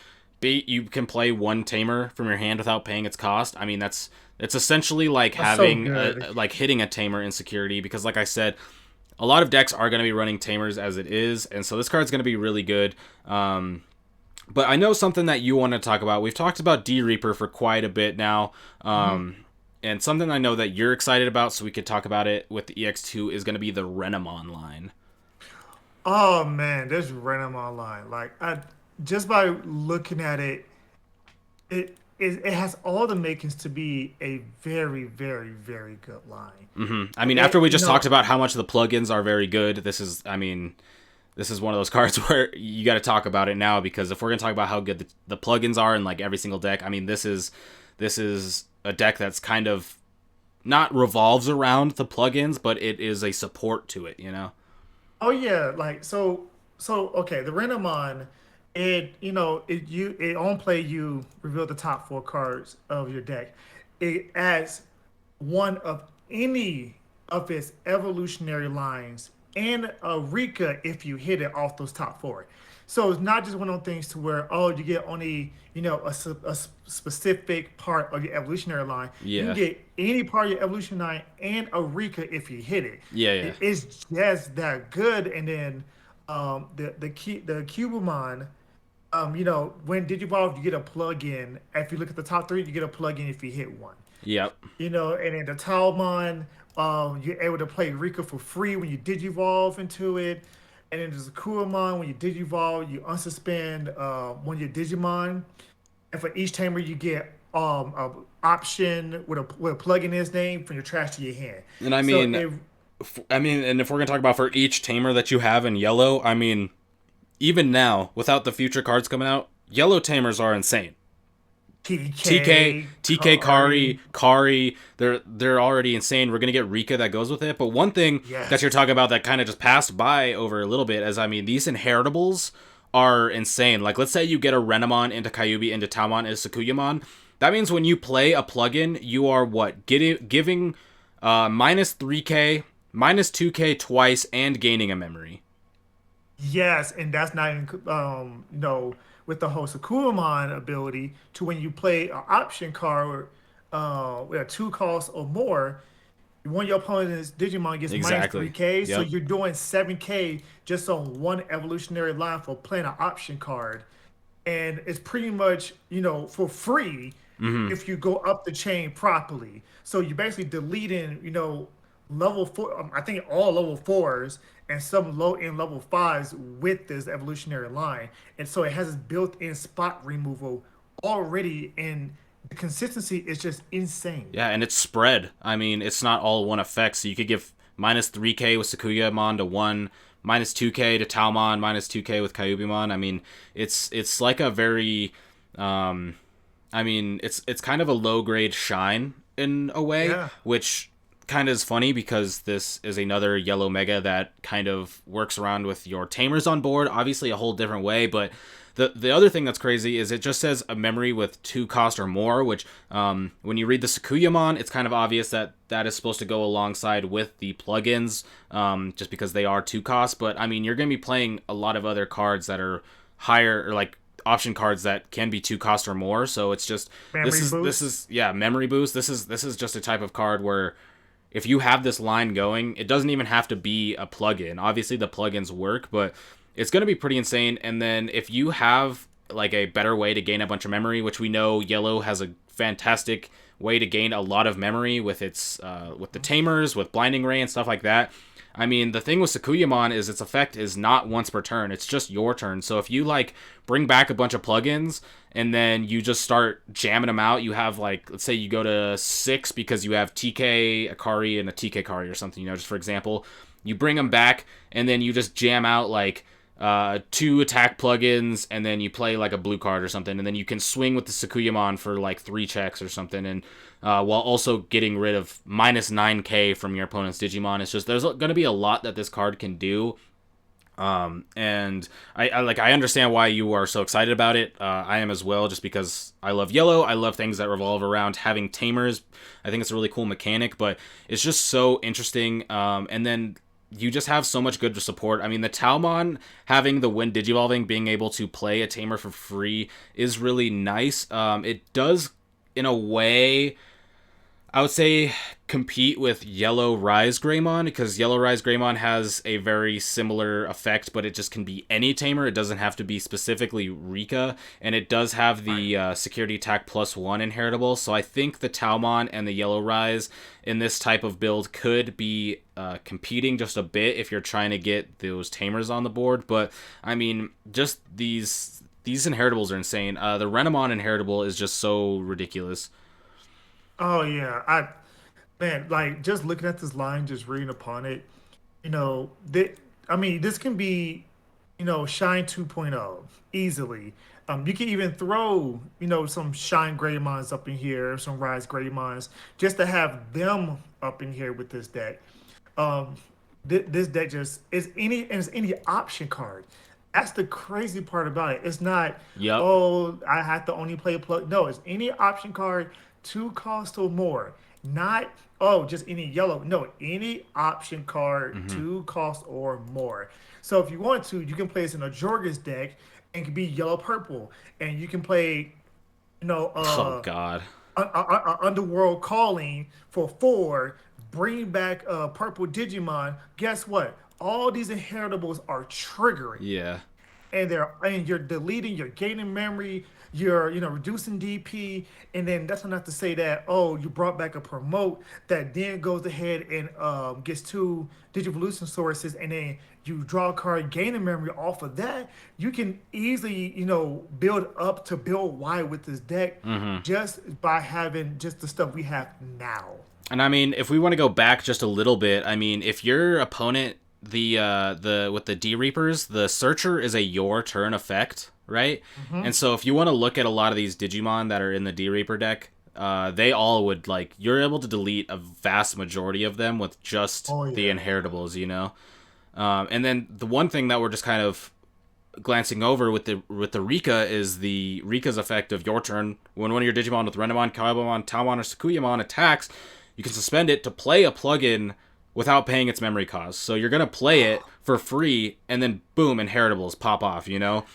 you can play 1 tamer from your hand without paying its cost. I mean, it's essentially like That's having so like hitting a tamer in security, because like I said, a lot of decks are going to be running tamers as it is, and so this card's going to be really good. But I know something that you want to talk about. We've talked about D Reaper for quite a bit now. And something I know that you're excited about, so we could talk about it with the EX2, is going to be the Renamon line. Oh man, this random online. Like I just by looking at it, it has all the makings to be a very, very, very good line. I mean, after we just talked about how much the plugins are very good, this is, I mean, this is one of those cards where you got to talk about it now, because if we're going to talk about how good the plugins are in like every single deck, I mean, this is a deck that's kind of not revolves around the plugins, but it is a support to it, you know? Oh yeah, like okay, the Renamon, it on play you reveal the top 4 cards of your deck. It adds one of any of its evolutionary lines and a Rika if you hit it off those top 4. So it's not just one of those things to where, oh, you get only, a specific part of your evolutionary line. You can Yeah. get any part of your evolutionary line and a Rika if you hit it. Yeah, yeah. It's just that good. And then the Cubamon, when Digivolve, you get a plug-in. If you look at the top 3, you get a plug-in if you hit one. Yep. And then the Talmon, you're able to play Rika for free when you digivolve into it. And then there's a Kuamon, when you digivolve, you unsuspend one of your Digimon. And for each tamer, you get a option with a plug in his name from your trash to your hand. And I So mean, it, and if we're going to talk about for each tamer that you have in yellow, I mean, even now, without the future cards coming out, yellow tamers are insane. TK, Kari, they're already insane. We're gonna get Rika that goes with it. But one thing that you're yes. talking about that kind of just passed by over a little bit is, I mean, these inheritables are insane. Like, let's say you get a Renamon into Kyubi into Talmon into Sakuyamon. That means when you play a plugin, you are what giving minus 3k, minus 2k twice, and gaining a memory. Yes, and that's not even with the whole Sakuramon ability to when you play an option card with a 2 cost or more, one of your opponent's Digimon gets minus Exactly. 3k, so Yep. you're doing 7k just on one evolutionary line for playing an option card. And it's pretty much, for free if you go up the chain properly. So you're basically deleting, level 4, I think all level 4s and some low end level 5s with this evolutionary line. And so it has this built-in spot removal already, and the consistency is just insane. Yeah, and it's spread. I mean, it's not all one effect. So you could give minus 3k with Sakuyamon to 1, minus 2k to Talmon, minus 2k with Kyubimon. I mean, it's like a very, I mean, it's kind of a low grade shine in a way, Yeah. which kind of is funny because this is another yellow mega that kind of works around with your tamers on board, obviously a whole different way. But the other thing that's crazy is it just says a memory with 2 cost or more, which when you read the Sakuyamon, it's kind of obvious that that is supposed to go alongside with the plugins, just because they are 2 cost. But I mean, you're going to be playing a lot of other cards that are higher, or like option cards that can be 2 cost or more. So it's just Memory this boost. is yeah, memory boost. This is just a type of card where if you have this line going, it doesn't even have to be a plugin. Obviously, the plugins work, but it's going to be pretty insane. And then if you have like a better way to gain a bunch of memory, which we know yellow has a fantastic way to gain a lot of memory with its with the tamers, with blinding ray and stuff like that. I mean, the thing with Sakuyamon is its effect is not once per turn. It's just your turn. So if you like bring back a bunch of plugins and then you just start jamming them out, you have like, let's say you go to 6 because you have TK Akari and a TK Akari or something, just for example. You bring them back, and then you just jam out like 2 attack plugins, and then you play like a blue card or something, and then you can swing with the Sakuyamon for like 3 checks or something, and while also getting rid of minus 9k from your opponent's Digimon. It's just there's going to be a lot that this card can do. And I understand why you are so excited about it. I am as well, just because I love yellow. I love things that revolve around having tamers. I think it's a really cool mechanic, but it's just so interesting. And then you just have so much good support. I mean, the Talmon having the Wind Digivolving, being able to play a tamer for free is really nice. It does, in a way, I would say, compete with Yellow Rise Greymon, because Yellow Rise Greymon has a very similar effect, but it just can be any tamer. It doesn't have to be specifically Rika, and it does have the security attack +1 inheritable. So I think the Talmon and the Yellow Rise in this type of build could be competing just a bit if you're trying to get those tamers on the board. But I mean, just these inheritables are insane. The Renamon inheritable is just so ridiculous. Oh yeah, man, like just looking at this line, just reading upon it, I mean, this can be, Shine 2.0 easily. You can even throw, some Shine Greymons up in here, some Rise Greymons, just to have them up in here with this deck. Um, this deck just is any option card. That's the crazy part about it. It's not, Yep. oh, I have to only play a plug. No, it's any option card, 2 cost or more. Not, oh, just any yellow. No, any option card, Mm-hmm. 2 cost or more. So if you want to, you can play this in a Jorgus deck and it can be yellow purple. And you can play, you know, Oh uh, God. Underworld Calling for 4, bring back purple Digimon. Guess what? All these inheritables are triggering, Yeah. and you're deleting, you're gaining memory, you're reducing DP, and then that's enough to say that, oh, you brought back a promote that then goes ahead and gets 2 Digivolution sources, and then you draw a card gaining memory off of that. You can easily build up to build wide with this deck Mm-hmm. just by having just the stuff we have now. And I mean, if we want to go back just a little bit, I mean, if your opponent, the with the D Reapers, the Searcher is a your turn effect, right? And so if you want to look at a lot of these Digimon that are in the D Reaper deck, they all would, like, you're able to delete a vast majority of them with just Oh the yeah. inheritables, you know. And then the one thing that we're just kind of glancing over with the Rika is the Rika's effect of your turn. When one of your Digimon with Renamon, Kaibamon, Talmon, or Sakuyamon attacks, you can suspend it to play a plugin without paying its memory cost. So you're gonna play it for free, and then boom, inheritables pop off. You know?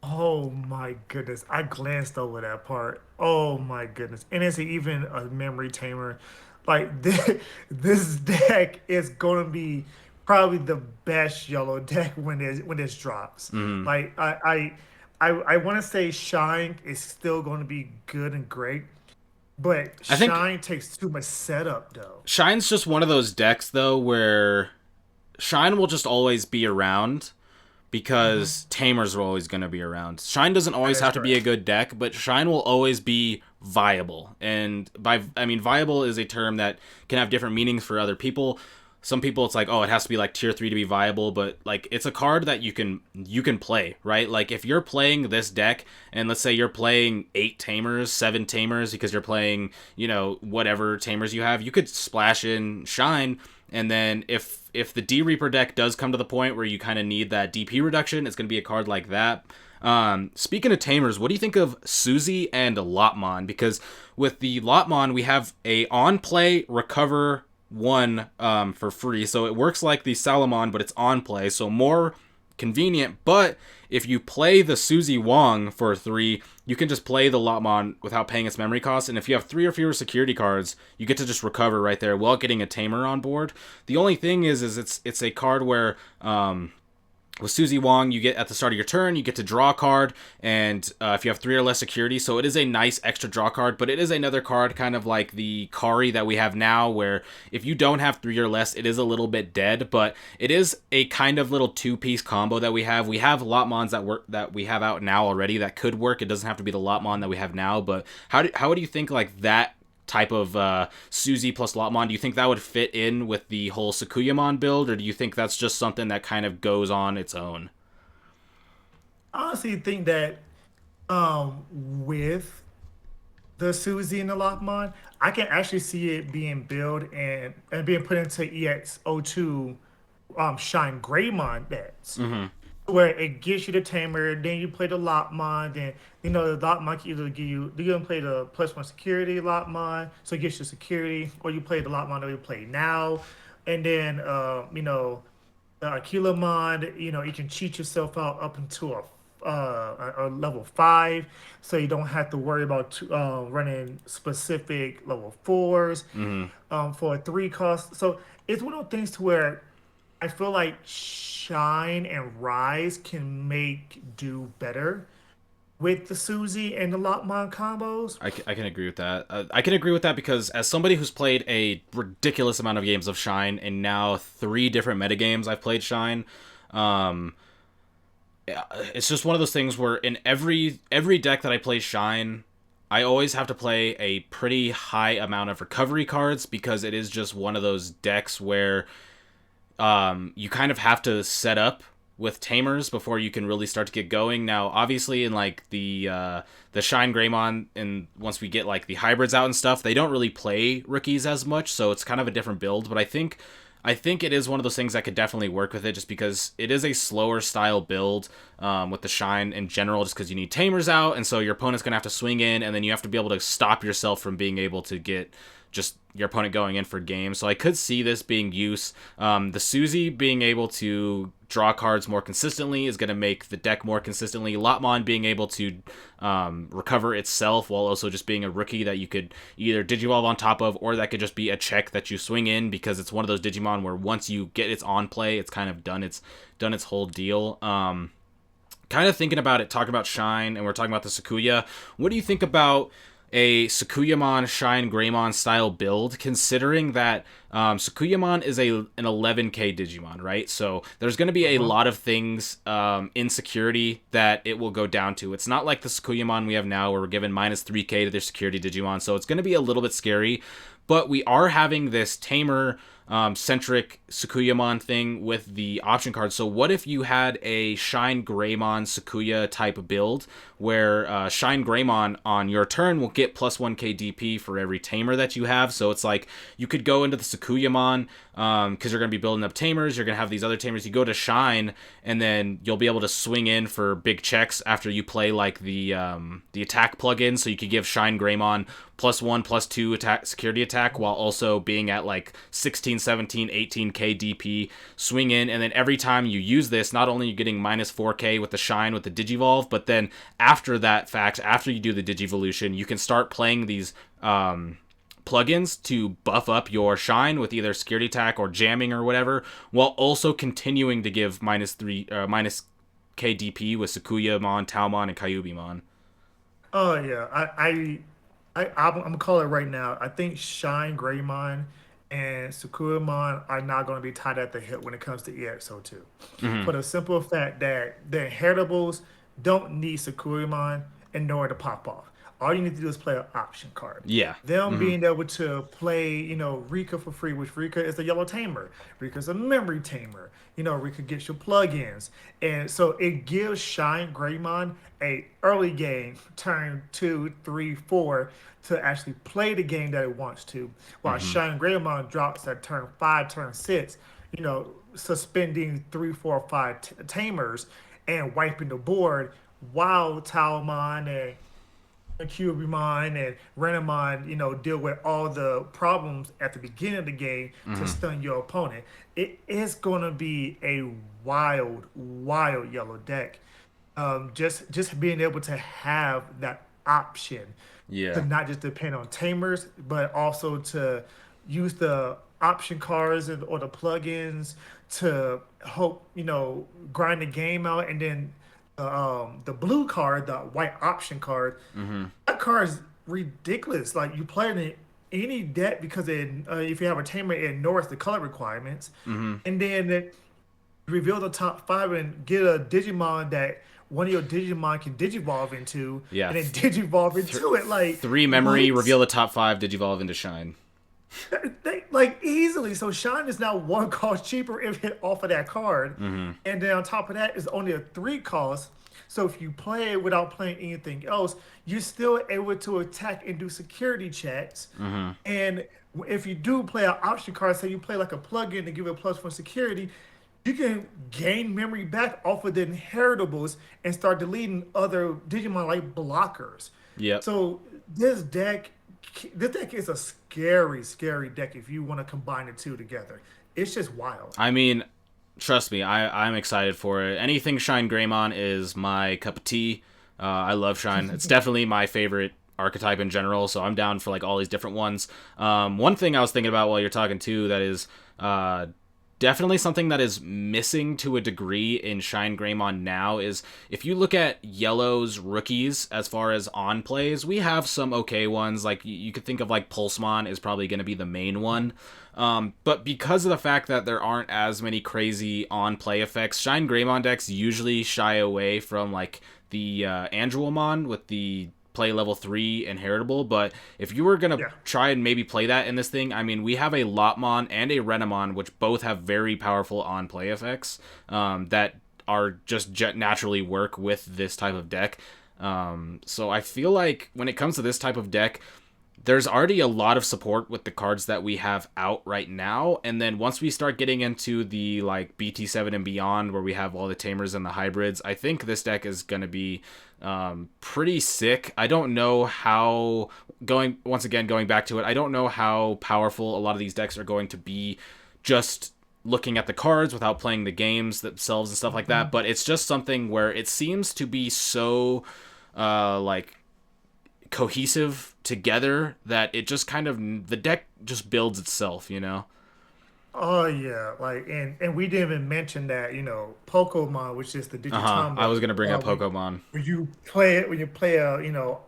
Oh my goodness. I glanced over that part. Oh my goodness. And it's even a memory tamer. Like this deck is gonna be probably the best yellow deck when this drops. Mm-hmm. Like I want to say Shine is still going to be good and great, but I think Shine takes too much setup though. Shine's just one of those decks though where Shine will just always be around because Tamers are always going to be around. Shine doesn't That always is have to be a correct. good deck, but Shine will always be viable. And I mean, viable is a term that can have different meanings for other people. Some people, it's like, oh, it has to be like tier 3 to be viable, but like it's a card that you can play, right? Like if you're playing this deck, and let's say you're playing 8 Tamers, 7 Tamers, because you're playing, whatever Tamers you have, you could splash in Shine, and then if the D Reaper deck does come to the point where you kind of need that DP reduction, it's going to be a card like that. Speaking of Tamers, what do you think of Suzy and Lotmon? Because with the Lotmon, we have a on play recover 1 for free, so it works like the Salamon, but it's on play, so more convenient. But if you play the Suzy Wong for 3, you can just play the Lotmon without paying its memory cost, and if you have 3 or fewer security cards, you get to just recover right there while getting a Tamer on board. The only thing is it's a card where with Suzy Wong, you get at the start of your turn, you get to draw a card, and if you have 3 or less security, so it is a nice extra draw card, but it is another card kind of like the Kari that we have now, where if you don't have 3 or less, it is a little bit dead, but it is a kind of little 2-piece combo that we have. We have Lotmons that we have out now already that could work. It doesn't have to be the Lotmon that we have now, but how do you think like that type of Suzy plus Lotmon, do you think that would fit in with the whole Sakuyamon build, or do you think that's just something that kind of goes on its own? I honestly think that with the Suzy and the Lockmon, I can actually see it being built and being put into EX02 Shine Greymon decks. Where it gives you the tamer, then you play the Lotmon, then the Lotmon can either give you can play the +1 security Lotmon, so it gives you security, or you play the Lotmon that we play now, and then Akilamon, you can cheat yourself out up into a level 5, so you don't have to worry about running specific level 4s for a 3 cost. So it's one of those things to where I feel like Shine and Rise can make do better with the Suzy and the Lockmon combos. I can agree with that. I can agree with that because as somebody who's played a ridiculous amount of games of Shine and now 3 different metagames I've played Shine, um, it's just one of those things where in every deck that I play Shine, I always have to play a pretty high amount of recovery cards because it is just one of those decks where you kind of have to set up with tamers before you can really start to get going. Now, obviously, in like the Shine Greymon, and once we get like the hybrids out and stuff, they don't really play rookies as much, so it's kind of a different build. But I think it is one of those things that could definitely work with it, just because it is a slower style build with the Shine in general, just because you need tamers out, and so your opponent's gonna have to swing in, and then you have to be able to stop yourself from being able to get just your opponent going in for game. So I could see this being used. The Suzy being able to draw cards more consistently is going to make the deck more consistently. Lotmon being able to recover itself while also just being a rookie that you could either Digivolve on top of, or that could just be a check that you swing in, because it's one of those Digimon where once you get its on play, it's kind of done its whole deal. Kind of thinking about it, talking about Shine, and we're talking about the Sakuya. What do you think about a Sakuyamon Shine Greymon style build, considering that Sakuyamon is an 11k Digimon, right? So there's going to be a lot of things in security that it will go down to. It's not like the Sakuyamon we have now where we're given -3k to their security Digimon, so it's going to be a little bit scary, but we are having this tamer centric Sakuyamon thing with the option card. So what if you had a Shine Greymon Sakuya type build where Shine Greymon on your turn will get +1k DP for every tamer that you have? So it's like you could go into the Sakuyamon because you're going to be building up tamers, you're going to have these other tamers, you go to Shine, and then you'll be able to swing in for big checks after you play like the attack plugin, so you could give Shine Greymon +1, +2 attack, security attack, while also being at like 16, 17, 18k DP, swing in, and then every time you use this, not only are you getting -4k with the Shine with the Digivolve, but then after that fact, after you do the Digivolution, you can start playing these plugins to buff up your Shine with either security attack or jamming or whatever, while also continuing to give -k DP with Sakuyamon, Taomon, and Kyubimon. Oh yeah, I'm gonna call it right now. I think Shine Greymon and Sakuramon are not going to be tied at the hip when it comes to EX02, for the simple fact that the inheritables don't need Sakuramon in order to pop off. All you need to do is play an option card. Yeah. Them being able to play, Rika for free, which Rika is a yellow tamer. Rika's a memory tamer. Rika gets your plugins. And so it gives Shine Greymon a early game, turn 2, 3, 4, to actually play the game that it wants to. While Shine Greymon drops at turn 5, turn 6, suspending 3, 4, 5 tamers and wiping the board, while Taomon and Cubimon and Renamon, deal with all the problems at the beginning of the game to stun your opponent. It is going to be a wild, wild yellow deck. Just being able to have that option to Yeah. not just depend on tamers, but also to use the option cards or the plugins to hope grind the game out, and then the blue card, the white option card, that card is ridiculous. Like, you play it in any deck because if you have a tamer, it ignores the color requirements, and then it reveal the top 5 and get a Digimon that one of your Digimon can digivolve into, Yeah. and then digivolve Th- into it. Like, Three memory, what? reveal the top five, Digivolve into Shine. Like easily. So Shine is now one cost cheaper if hit off of that card, Mm-hmm. and then on top of that is only a three cost. So if you play it without playing anything else, you're still able to attack and do security checks. Mm-hmm. And if you do play an option card, say you play like a plugin to give it a plus one security, you can gain memory back off of the inheritables and start deleting other Digimon like blockers. Yep. So this deck, this deck is a scary, scary deck if you want to combine the two together. It's just wild. I mean, trust me, I'm excited for it. Anything Shine Greymon is my cup of tea. I love Shine. It's definitely my favorite archetype in general, so I'm down for like all these different ones. One thing I was thinking about while you're talking too that is definitely something that is missing to a degree in Shine Greymon now is if you look at Yellow's rookies as far as on plays, we have some okay ones. Like you could think of like Pulsemon is probably going to be the main one. But because of the fact that there aren't as many crazy on play effects, Shine Greymon decks usually shy away from like the Angelomon with the play level 3 inheritable, but if you were gonna Yeah. try and maybe play that in this thing, I mean, we have a Lotmon and a Renamon, which both have very powerful on play effects that are just naturally work with this type of deck. So I feel like when it comes to this type of deck, there's already a lot of support with the cards that we have out right now, and then once we start getting into the like BT7 and beyond where we have all the tamers and the hybrids, I think this deck is going to be pretty sick. I don't know how, going back to it, I don't know how powerful a lot of these decks are going to be just looking at the cards without playing the games themselves and stuff like that, but it's just something where it seems to be so like cohesive together that it just kind of, the deck just builds itself, you know. Oh yeah, like and we didn't even mention that Pokemon, which is the I was Digitomic. gonna bring up When, Pokemon. when you play it, when you play a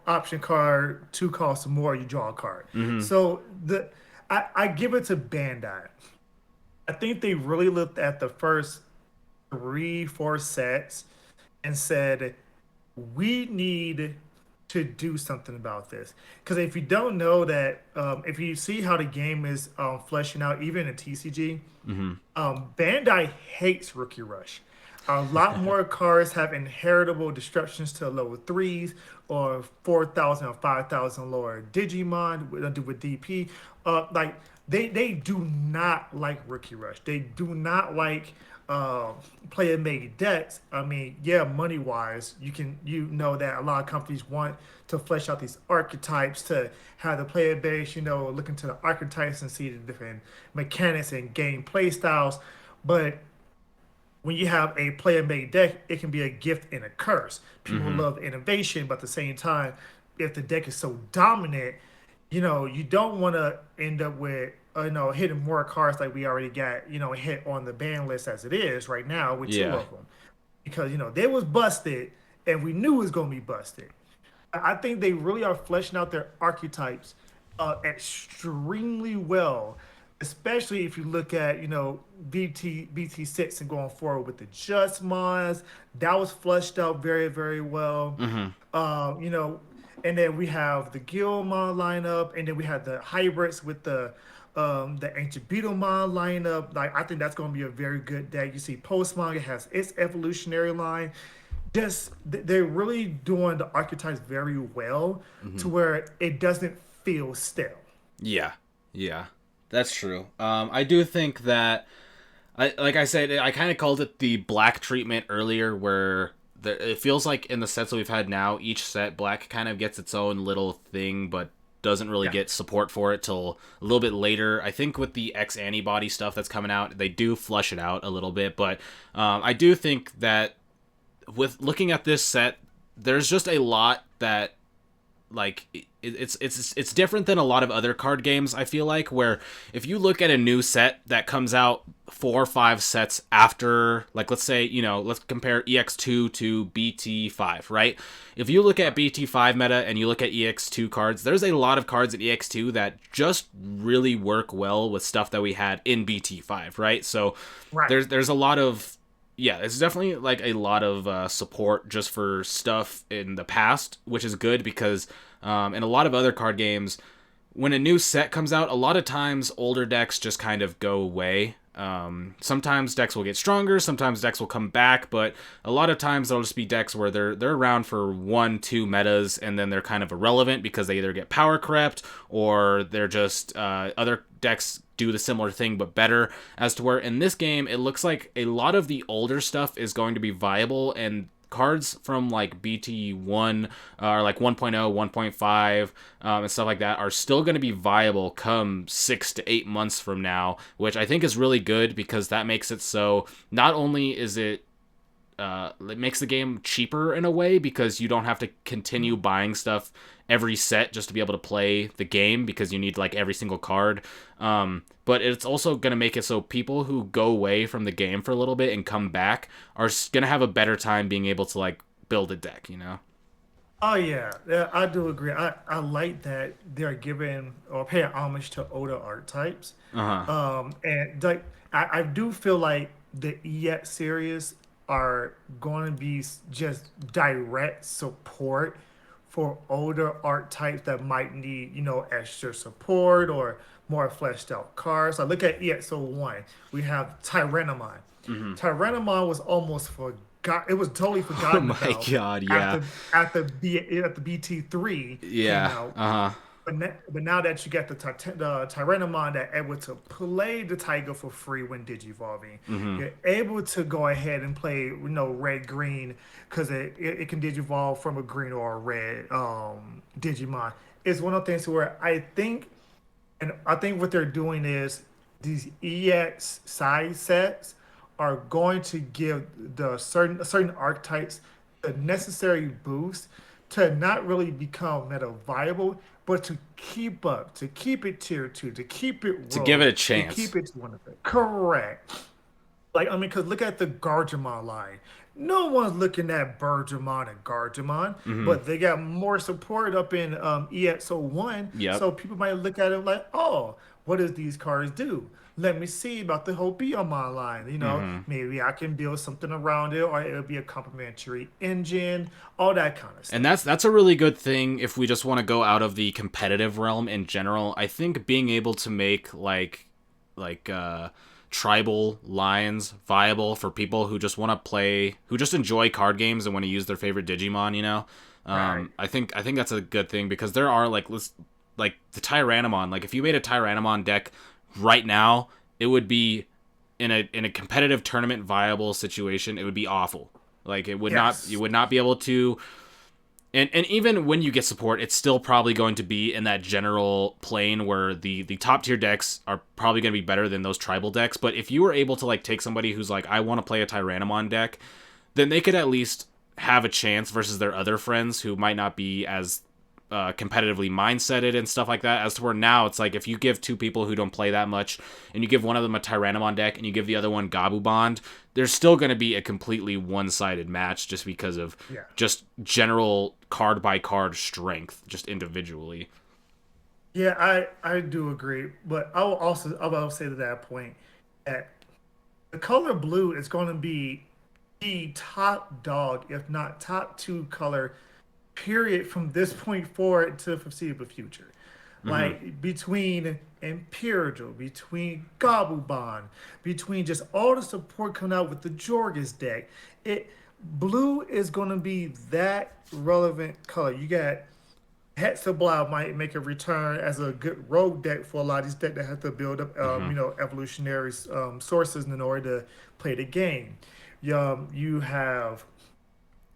option card, two costs more, you draw a card. Mm-hmm. So I give it to Bandai. I think they really looked at the first three, four sets and said, we need to do something about this. Because if you don't know that, if you see how the game is fleshing out, even in TCG, Mm-hmm. Bandai hates Rookie Rush. A lot more cards have inheritable destructions to lower threes or 4,000 or 5,000 lower Digimon with DP. Like they do not like Rookie Rush. They do not like player made decks. I mean, yeah, money wise, you know that a lot of companies want to flesh out these archetypes to have the player base, look into the archetypes and see the different mechanics and game play styles. But when you have a player made deck, it can be a gift and a curse. People Mm-hmm. love innovation, but at the same time, if the deck is so dominant, you don't want to end up with hitting more cards like we already got, hit on the ban list as it is right now with two Yeah. of them. Because, they was busted and we knew it was going to be busted. I think they really are fleshing out their archetypes extremely well, especially if you look at BT6 and going forward with the Just Mons. That was fleshed out very, very well. Mm-hmm. You know, and then we have the Guildmon lineup, and then we have the hybrids with the Ancient Beetlemon lineup. Like, I think that's going to be a very good deck. You see Postmon, it has its evolutionary line. Just they're really doing the archetypes very well to where it doesn't feel stale. Yeah, yeah, that's true. I do think that, like I said, I kind of called it the black treatment earlier, where it feels like in the sets that we've had now, each set black kind of gets its own little thing, but doesn't really Yeah. get support for it till a little bit later. I think with the X antibody stuff that's coming out, they do flush it out a little bit, but I do think that with looking at this set, there's just a lot that like it's different than a lot of other card games. I feel like where if you look at a new set that comes out 4 or 5 sets after, like let's say let's compare EX2 to BT5, right? If you look at BT5 meta and you look at EX2 cards, there's a lot of cards in EX2 that just really work well with stuff that we had in BT5, right? So Right. there's a lot of Yeah, it's definitely like a lot of support just for stuff in the past, which is good because in a lot of other card games, when a new set comes out, a lot of times older decks just kind of go away. Sometimes decks will get stronger, sometimes decks will come back, but a lot of times there'll just be decks where they're around for 1, 2 metas, and then they're kind of irrelevant because they either get power crept or they're just other decks do the similar thing but better. As to where in this game, it looks like a lot of the older stuff is going to be viable, and cards from like BT1 or like 1.0, 1.5, and stuff like that are still going to be viable come 6 to 8 months from now, which I think is really good because that makes it so not only is it makes the game cheaper in a way because you don't have to continue buying stuff every set just to be able to play the game because you need like every single card. But it's also going to make it so people who go away from the game for a little bit and come back are going to have a better time being able to like build a deck, you know? Oh yeah, yeah, I do agree. I like that they're giving or paying homage to older archetypes. Uh huh. And like I do feel like the EX series are going to be just direct support for older archetypes that might need, extra support or more fleshed out cards. I look at EX01. We have Tyrannomon. Mm-hmm. Tyrannomon was almost forgot. It was totally Oh forgotten my about god, yeah. after BT3 came Yeah. out. Uh huh. But now that you got the Tyrannomon that able to play the Tiger for free when digivolving, Mm-hmm. you're able to go ahead and play, red green because it can digivolve from a green or a red Digimon. It's one of the things where I think what they're doing is these EX side sets are going to give the certain archetypes the necessary boost to not really become meta viable, but to keep up, to keep it tier two, to keep it To give it rogue, a to chance. keep it one of it. Correct. Like, I mean, because look at the Gargemon line. No one's looking at Bergemon and Gargemon, Mm-hmm. but they got more support up in EX01. Yep. So people might look at it like, oh, what does these cards do? Let me see about the whole Beomon line. Mm-hmm. Maybe I can build something around it, or it'll be a complementary engine, all that kind of And stuff. that's a really good thing if we just want to go out of the competitive realm in general. I think being able to make like tribal lines viable for people who just want to play, who just enjoy card games and want to use their favorite Digimon, you know. Right. I think that's a good thing because there are like the Tyrannomon. Like if you made a Tyrannomon deck right now, it would be in a competitive tournament viable situation. It would be awful. Like it would not, you Yes. would not be able to, and even when you get support, it's still probably going to be in that general plane where the top tier decks are probably going to be better than those tribal decks. But if you were able to like take somebody who's like, I want to play a Tyrannomon deck, then they could at least have a chance versus their other friends who might not be as competitively mindseted and stuff like that. As to where now it's like if you give two people who don't play that much and you give one of them a Tyrannomon deck and you give the other one Gabu Bond, there's still going to be a completely one-sided match just because of Yeah. just general card by card strength, just individually. Yeah, I do agree, but I will say to that point that the color blue is going to be the top dog, if not top two color, period, from this point forward to the foreseeable future. Mm-hmm. Like between Imperial, between Gobblebond, between just all the support coming out with the Jorgus deck, it blue is going to be that relevant color. You got Hexablow might make a return as a good rogue deck for a lot of these decks that have to build up, Mm-hmm. evolutionary sources in order to play the game. You have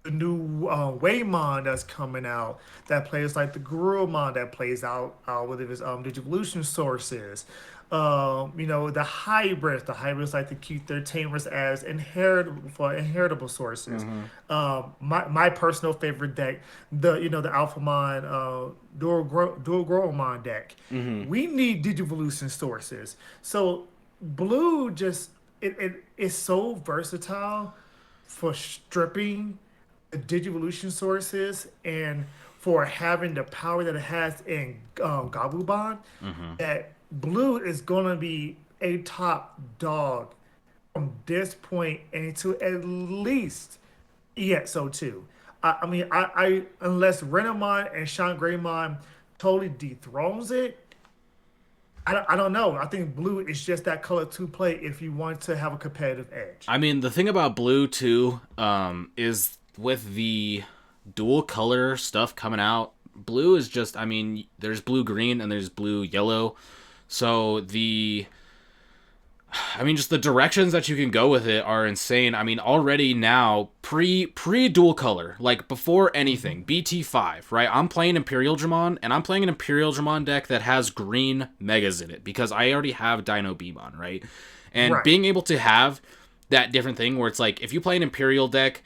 the new Waymon that's coming out that plays like the Gurumon that plays out with his Digivolution sources. The hybrids like to keep their tamers as inheritable sources. Mm-hmm. My personal favorite deck, the Alphamon Dual Growmon deck. Mm-hmm. We need Digivolution sources. So blue just it is so versatile for stripping the Digivolution sources and for having the power that it has in Gabubon, Mm-hmm. that blue is going to be a top dog from this point into at least EXO2. I mean, I unless Renamon and Sean Greymon totally dethrones it, I don't know. I think blue is just that color to play if you want to have a competitive edge. I mean, the thing about blue too, is with the dual color stuff coming out. Blue is just, I mean, there's blue green and there's blue yellow. So I mean, just the directions that you can go with it are insane. I mean, already now, pre dual color, like before anything, BT5, right? I'm playing Imperial Dramon, and I'm playing an Imperial Dramon deck that has green megas in it because I already have Dino Beamon, right? And Right. being able to have that different thing where it's like, if you play an Imperial deck,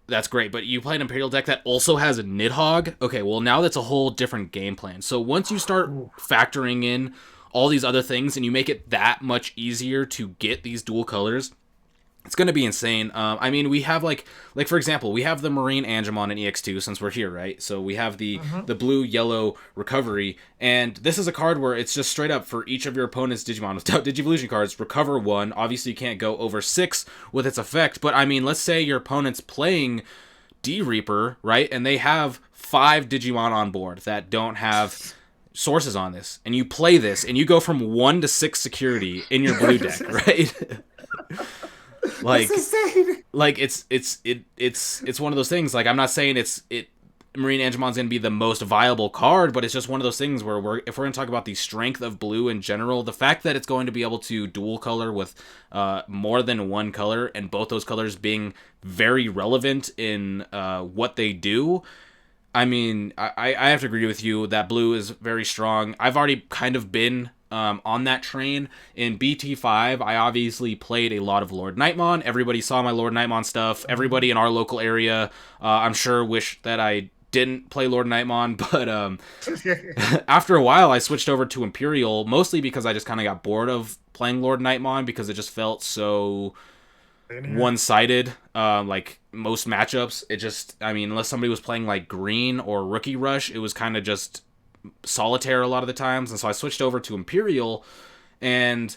that's great, but you play an Imperial deck that also has a Nidhogg, okay, well, now that's a whole different game plan. So once you start Ooh. factoring in all these other things and you make it that much easier to get these dual colors, it's going to be insane. I mean, we have like for example, we have the Marine Angemon in EX2 since we're here, right? So we have the blue yellow recovery, and this is a card where it's just straight up for each of your opponent's Digimon without Digivolution cards, recover one. Obviously, you can't go over 6 with its effect, but I mean, let's say your opponent's playing D Reaper, right? And they have 5 Digimon on board that don't have sources on this, and you play this, and you go from 1 to 6 security in your blue deck, right? That's like insane. it's one of those things. Like, I'm not saying Marine Angemon's gonna be the most viable card, but it's just one of those things where if we're gonna talk about the strength of blue in general, the fact that it's going to be able to dual color with more than one color, and both those colors being very relevant in what they do. I mean, I have to agree with you that blue is very strong. I've already kind of been on that train. In BT5, I obviously played a lot of Lord Nightmon. Everybody saw my Lord Nightmon stuff. Everybody in our local area, I'm sure, wish that I didn't play Lord Nightmon, but after a while, I switched over to Imperial, mostly because I just kind of got bored of playing Lord Nightmon because it just felt so one-sided. Like most matchups, it just, I mean, unless somebody was playing like green or Rookie Rush, it was kind of just solitaire a lot of the times. And so I switched over to Imperial, and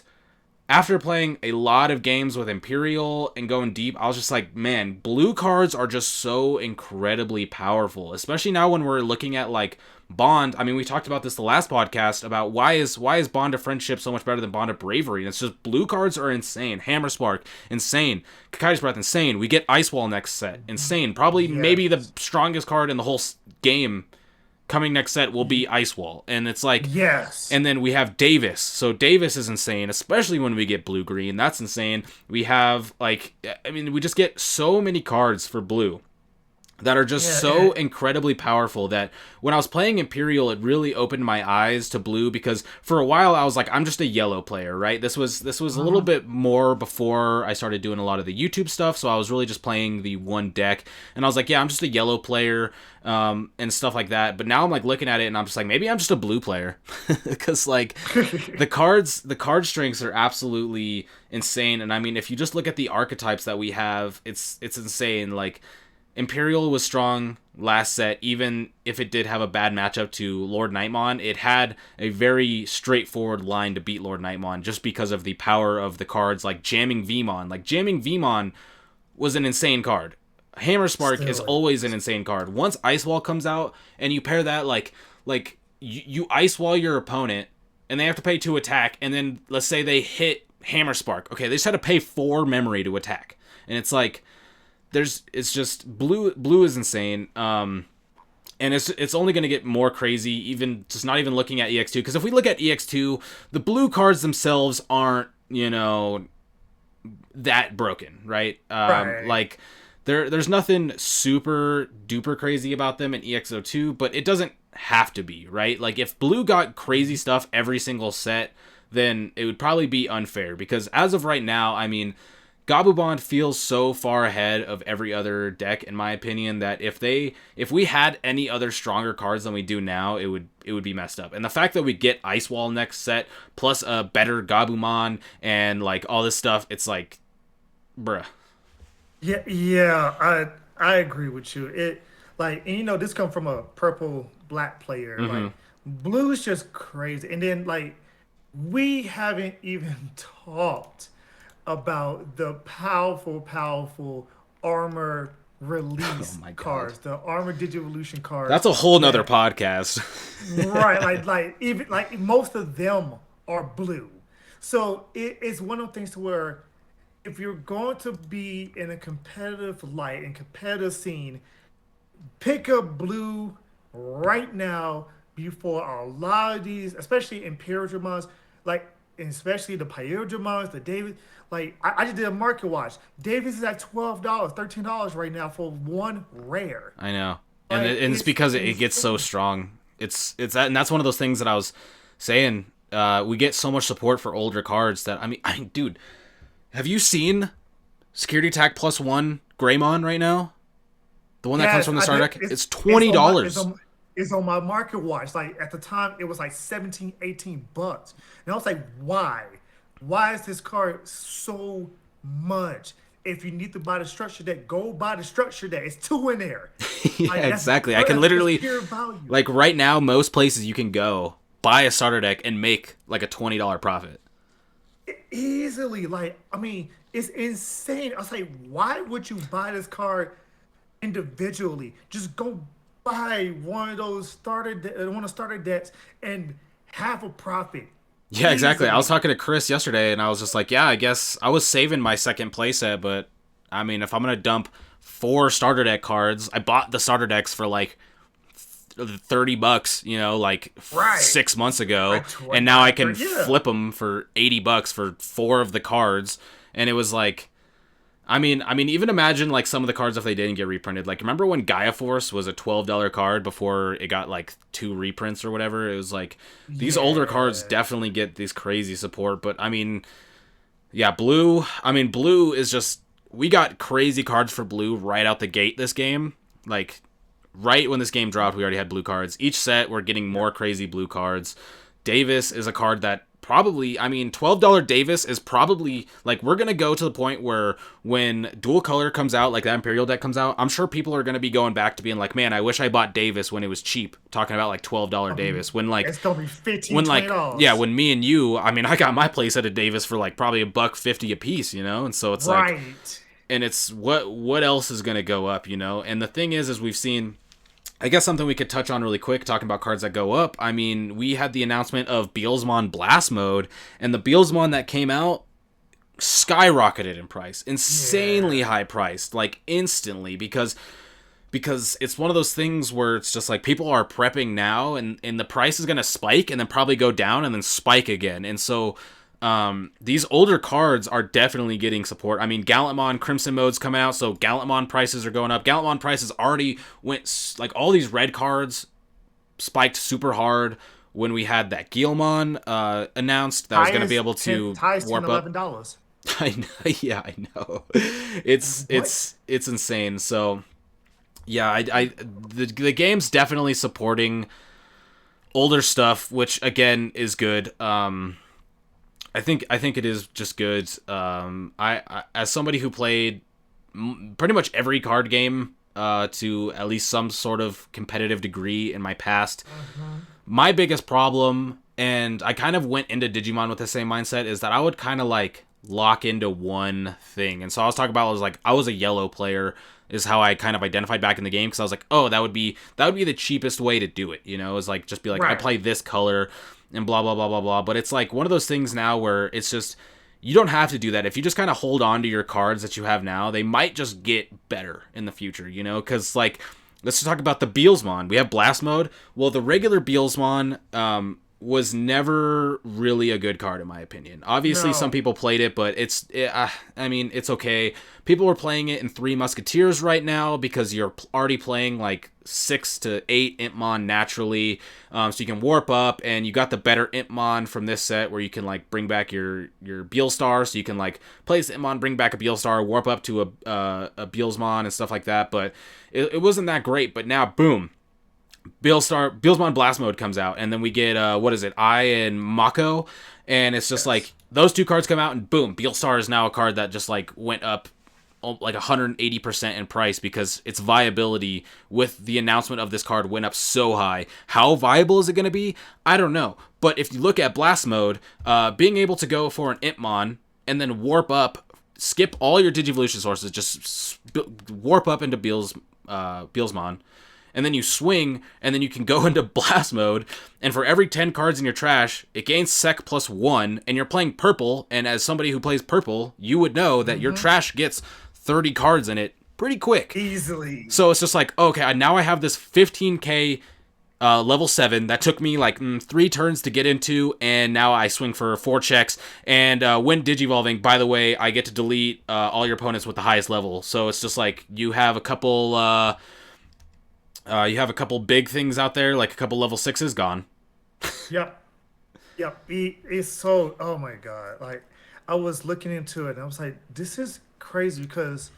after playing a lot of games with Imperial and going deep, I was just like, man, blue cards are just so incredibly powerful, especially now when we're looking at like Bond. I mean, we talked about this the last podcast about why is Bond of Friendship so much better than Bond of Bravery, and it's just blue cards are insane. Hammer Spark, insane. Kakai's Breath, insane. We get Ice Wall next set, insane. Probably maybe the Yes. strongest card in the whole game coming next set will be Ice Wall. And it's like, Yes. and then we have Davis. So Davis is insane, especially when we get blue green. That's insane. We have, like, I mean, we just get so many cards for blue that are just Yeah. so incredibly powerful that when I was playing Imperial, it really opened my eyes to blue, because for a while I was like, I'm just a yellow player, right? This was a little bit more before I started doing a lot of the YouTube stuff, so I was really just playing the one deck, and I was like, yeah, I'm just a yellow player, and stuff like that. But now I'm like looking at it and I'm just like, maybe I'm just a blue player, because like the card strengths are absolutely insane. And I mean, if you just look at the archetypes that we have, it's insane. Like, Imperial was strong last set, even if it did have a bad matchup to Lord Nightmon. It had a very straightforward line to beat Lord Nightmon just because of the power of the cards like Jamming Vmon. Like, Jamming Vmon was an insane card. Hammer Spark is Still always an is. insane card. Once Ice Wall comes out and you pair that like you Ice Wall your opponent and they have to pay 2 attack, and then let's say they hit Hammer Spark. Okay, they just had to pay 4 memory to attack. And it's like, it's just blue is insane. And it's only going to get more crazy, even just not even looking at EX2, because if we look at EX2, the blue cards themselves aren't, that broken, right? Right. Like, there's nothing super duper crazy about them in EX02, but it doesn't have to be, right? Like, if blue got crazy stuff every single set, then it would probably be unfair, because as of right now, I mean, Gabubond feels so far ahead of every other deck, in my opinion, that if we had any other stronger cards than we do now, it would be messed up. And the fact that we get Ice Wall next set, plus a better Gabumon and like all this stuff, it's like, bruh. Yeah, yeah, I agree with you. It like, and this come from a purple black player. Mm-hmm. Like, blue is just crazy. And then like, we haven't even talked about the powerful, powerful armor Oh release my god. cards, the armor digivolution cards That's a whole nother that podcast. right, like even like most of them are blue. So it's one of the things to where if you're going to be in a competitive light and competitive scene, pick up blue right now before a lot of these, especially Imperial Dramons, like and especially the Pyro Dramons, the David. Like I just did a market watch. Davis is at $12, $13 right now for one rare. I know. Like And it's it's because it gets so insane. strong. It's that, and that's one of those things that I was saying. We get so much support for older cards that I mean, dude, have you seen Security Attack +1 Greymon right now? The one that comes Yes, from the I starter did. deck. It's It's it's twenty on my dollars. it's on my market watch. Like at the time, it was like 17, $18. And I was like, why? Why is this card so much? If you need to buy the structure deck, go buy the structure deck. It's two in there. Yeah, Like exactly. I can that's literally, pure value. like right now, most places you can go buy a starter deck and make like a $20 profit. Easily. Like, I mean, it's insane. I was like, why would you buy this card individually? Just go buy one of those one of the starter decks and have a profit Yeah, exactly. I was easily. talking to Chris yesterday, and I was just like, yeah, I guess I was saving my second playset, but I mean, if I'm gonna dump 4 starter deck cards, I bought the starter decks for like $30, like Right. 6 months ago, Like and now I 29, can 30. Yeah. flip them for $80 for 4 of the cards, and it was like, I mean, even imagine like some of the cards if they didn't get reprinted. Like, remember when Gaia Force was a $12 card before it got like 2 reprints or whatever? It was like these older cards Yeah. definitely get this crazy support, but I mean, yeah, blue. I mean, blue is just we got crazy cards for blue right out the gate this game. Like right when this game dropped, we already had blue cards. Each set, we're getting more crazy blue cards. Davis is a card that probably, I mean, $12 Davis is probably, like, we're going to go to the point where when dual color comes out, like that Imperial deck comes out, I'm sure people are going to be going back to being like, man, I wish I bought Davis when it was cheap. Talking about like $12 Davis. It's gonna be 15, When twenty like, yeah, dollars. when me and you, I mean, I got my playset of Davis for like probably $1.50 a piece, and so it's like, Right. and it's what else is going to go up. And the thing is we've seen, I guess something we could touch on really quick, talking about cards that go up. I mean, we had the announcement of Beelsmon Blast Mode, and the Beelsmon that came out skyrocketed in price, insanely Yeah. high priced, like instantly, because it's one of those things where it's just like people are prepping now, and the price is gonna spike and then probably go down and then spike again, and so. These older cards are definitely getting support. I mean, Gallantmon Crimson Mode's coming out, so Gallantmon prices are going up. Gallantmon prices already went, like, all these red cards spiked super hard when we had that Guilmon announced that was going to be able to Highest 10, warp up. $11. I know, yeah, I know. It's What? it's it's insane. So yeah, the game's definitely supporting older stuff, which again is good. I think it is just good. I as somebody who played pretty much every card game to at least some sort of competitive degree in my past, my biggest problem, and I kind of went into Digimon with the same mindset, is that I would kind of like lock into one thing. And so I was talking about, I was a yellow player, is how I kind of identified back in the game, because I was like, oh, that would be the cheapest way to do it, is like just be like, I Right. play this color and blah blah blah blah blah. But it's like one of those things now where it's just, you don't have to do that. If you just kind of hold on to your cards that you have now, they might just get better in the future, because like, let's talk about the Beelsmon. We have Blast Mode. Well, the regular Beelsmon was never really a good card in my opinion. Obviously, some No. people played it, but I mean, it's okay. People are playing it in Three Musketeers right now because you're already playing like 6 to 8 Impmon naturally, so you can warp up, and you got the better Impmon from this set where you can like bring back your Beelstar, so you can like place Impmon, bring back a Beelstar, warp up to a Beelsmon and stuff like that. But it wasn't that great. But now, boom, Beelsmon Blast Mode comes out, and then we get what is it, I and Mako, and it's just Yes. like those two cards come out, and boom, Beelstar is now a card that just like went up like 180% in price because its viability with the announcement of this card went up so high. How viable is it going to be? I don't know. But if you look at Blast Mode, being able to go for an Impmon and then warp up, skip all your Digivolution sources, just warp up into Beelsmon, and then you swing, and then you can go into blast mode, and for every 10 cards in your trash, it gains sec plus 1, and you're playing purple, and as somebody who plays purple, you would know that your trash gets 30 cards in it pretty quick. Easily. So it's just like, okay, now I have this 15k level 7 that took me like 3 turns to get into, and now I swing for 4 checks, and when digivolving, by the way, I get to delete all your opponents with the highest level. So it's just like you have a couple big things out there, like a couple level 6s gone. Yep. Yep. It's so, oh my God. Like, I was looking into it and I was like, this is crazy because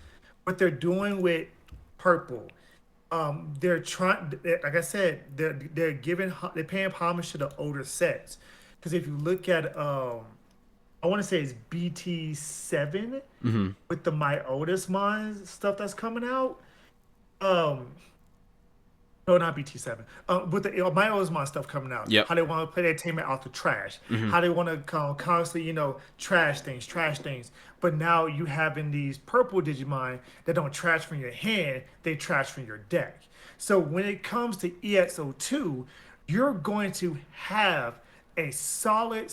what they're doing with purple, they're trying, like I said, they're paying homage to the older sets. Because if you look at, I want to say it's BT7 with the My Oldest Mine stuff that's coming out. Um, No, not BT7. With the my Osmond stuff coming out, Yep. how they want to play their team out the trash, how they want to constantly, trash things. But now you having these purple Digimon that don't trash from your hand, they trash from your deck. So when it comes to EX02, you're going to have a solid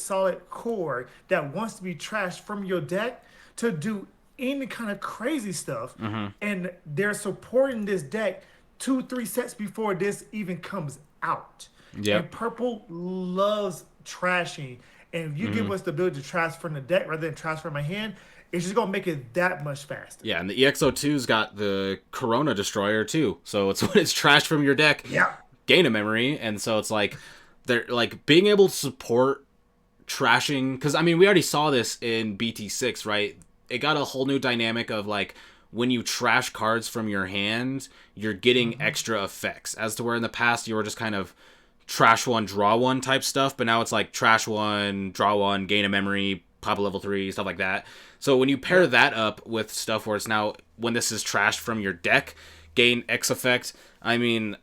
core that wants to be trashed from your deck to do any kind of crazy stuff. And they're supporting this deck 2, 3 sets before this even comes out. And Yep. purple loves trashing. And if you give us the ability to trash from the deck rather than trash from my hand, it's just gonna make it that much faster. Yeah, and the EX02's got the Corona Destroyer too. So it's when it's trashed from your deck, Yeah. gain a memory, and so it's like they're like being able to support trashing, because I mean we already saw this in BT6, right? It got a whole new dynamic of like when you trash cards from your hand, you're getting extra effects, as to where in the past you were just kind of trash one, draw one type stuff, but now it's like trash one, draw one, gain a memory, pop a level 3, stuff like that. So when you pair that up with stuff where it's now, when this is trashed from your deck, gain X effect, I mean,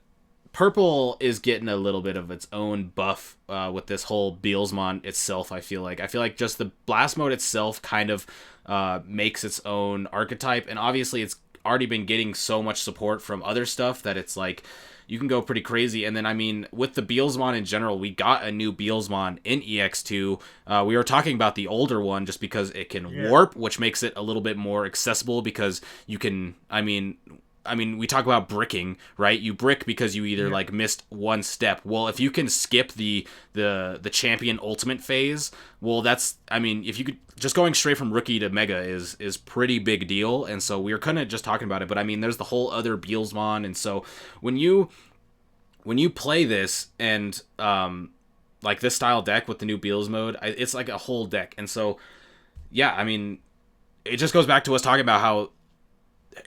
purple is getting a little bit of its own buff with this whole Beelsmon itself. I feel like just the blast mode itself kind of makes its own archetype, and obviously it's already been getting so much support from other stuff that it's like you can go pretty crazy. And then I mean, with the Beelsmon in general, we got a new Beelsmon in EX2. We were talking about the older one just because it can warp, which makes it a little bit more accessible, because you can, I mean, we talk about bricking, right? You brick because you either like missed one step. Well, if you can skip the champion ultimate phase, well, that's, I mean, if you could, just going straight from rookie to mega is pretty big deal. And so we were kind of just talking about it, but I mean, there's the whole other Beelsmon, and so when you play this and like this style deck with the new Beels mode, it's like a whole deck. And so yeah, I mean, it just goes back to us talking about how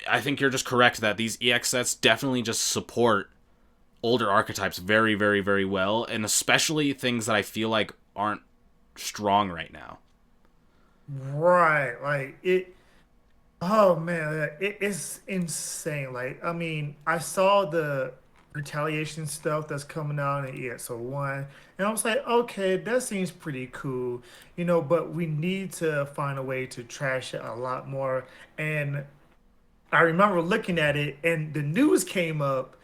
I think you're just correct that these EX sets definitely just support older archetypes very, very, very well, and especially things that I feel like aren't strong right now. Right. Like it. Oh man, it's insane. Like, I mean, I saw the retaliation stuff that's coming out in EXO1, and I was like, okay, that seems pretty cool, but we need to find a way to trash it a lot more. And I remember looking at it, and the news came up,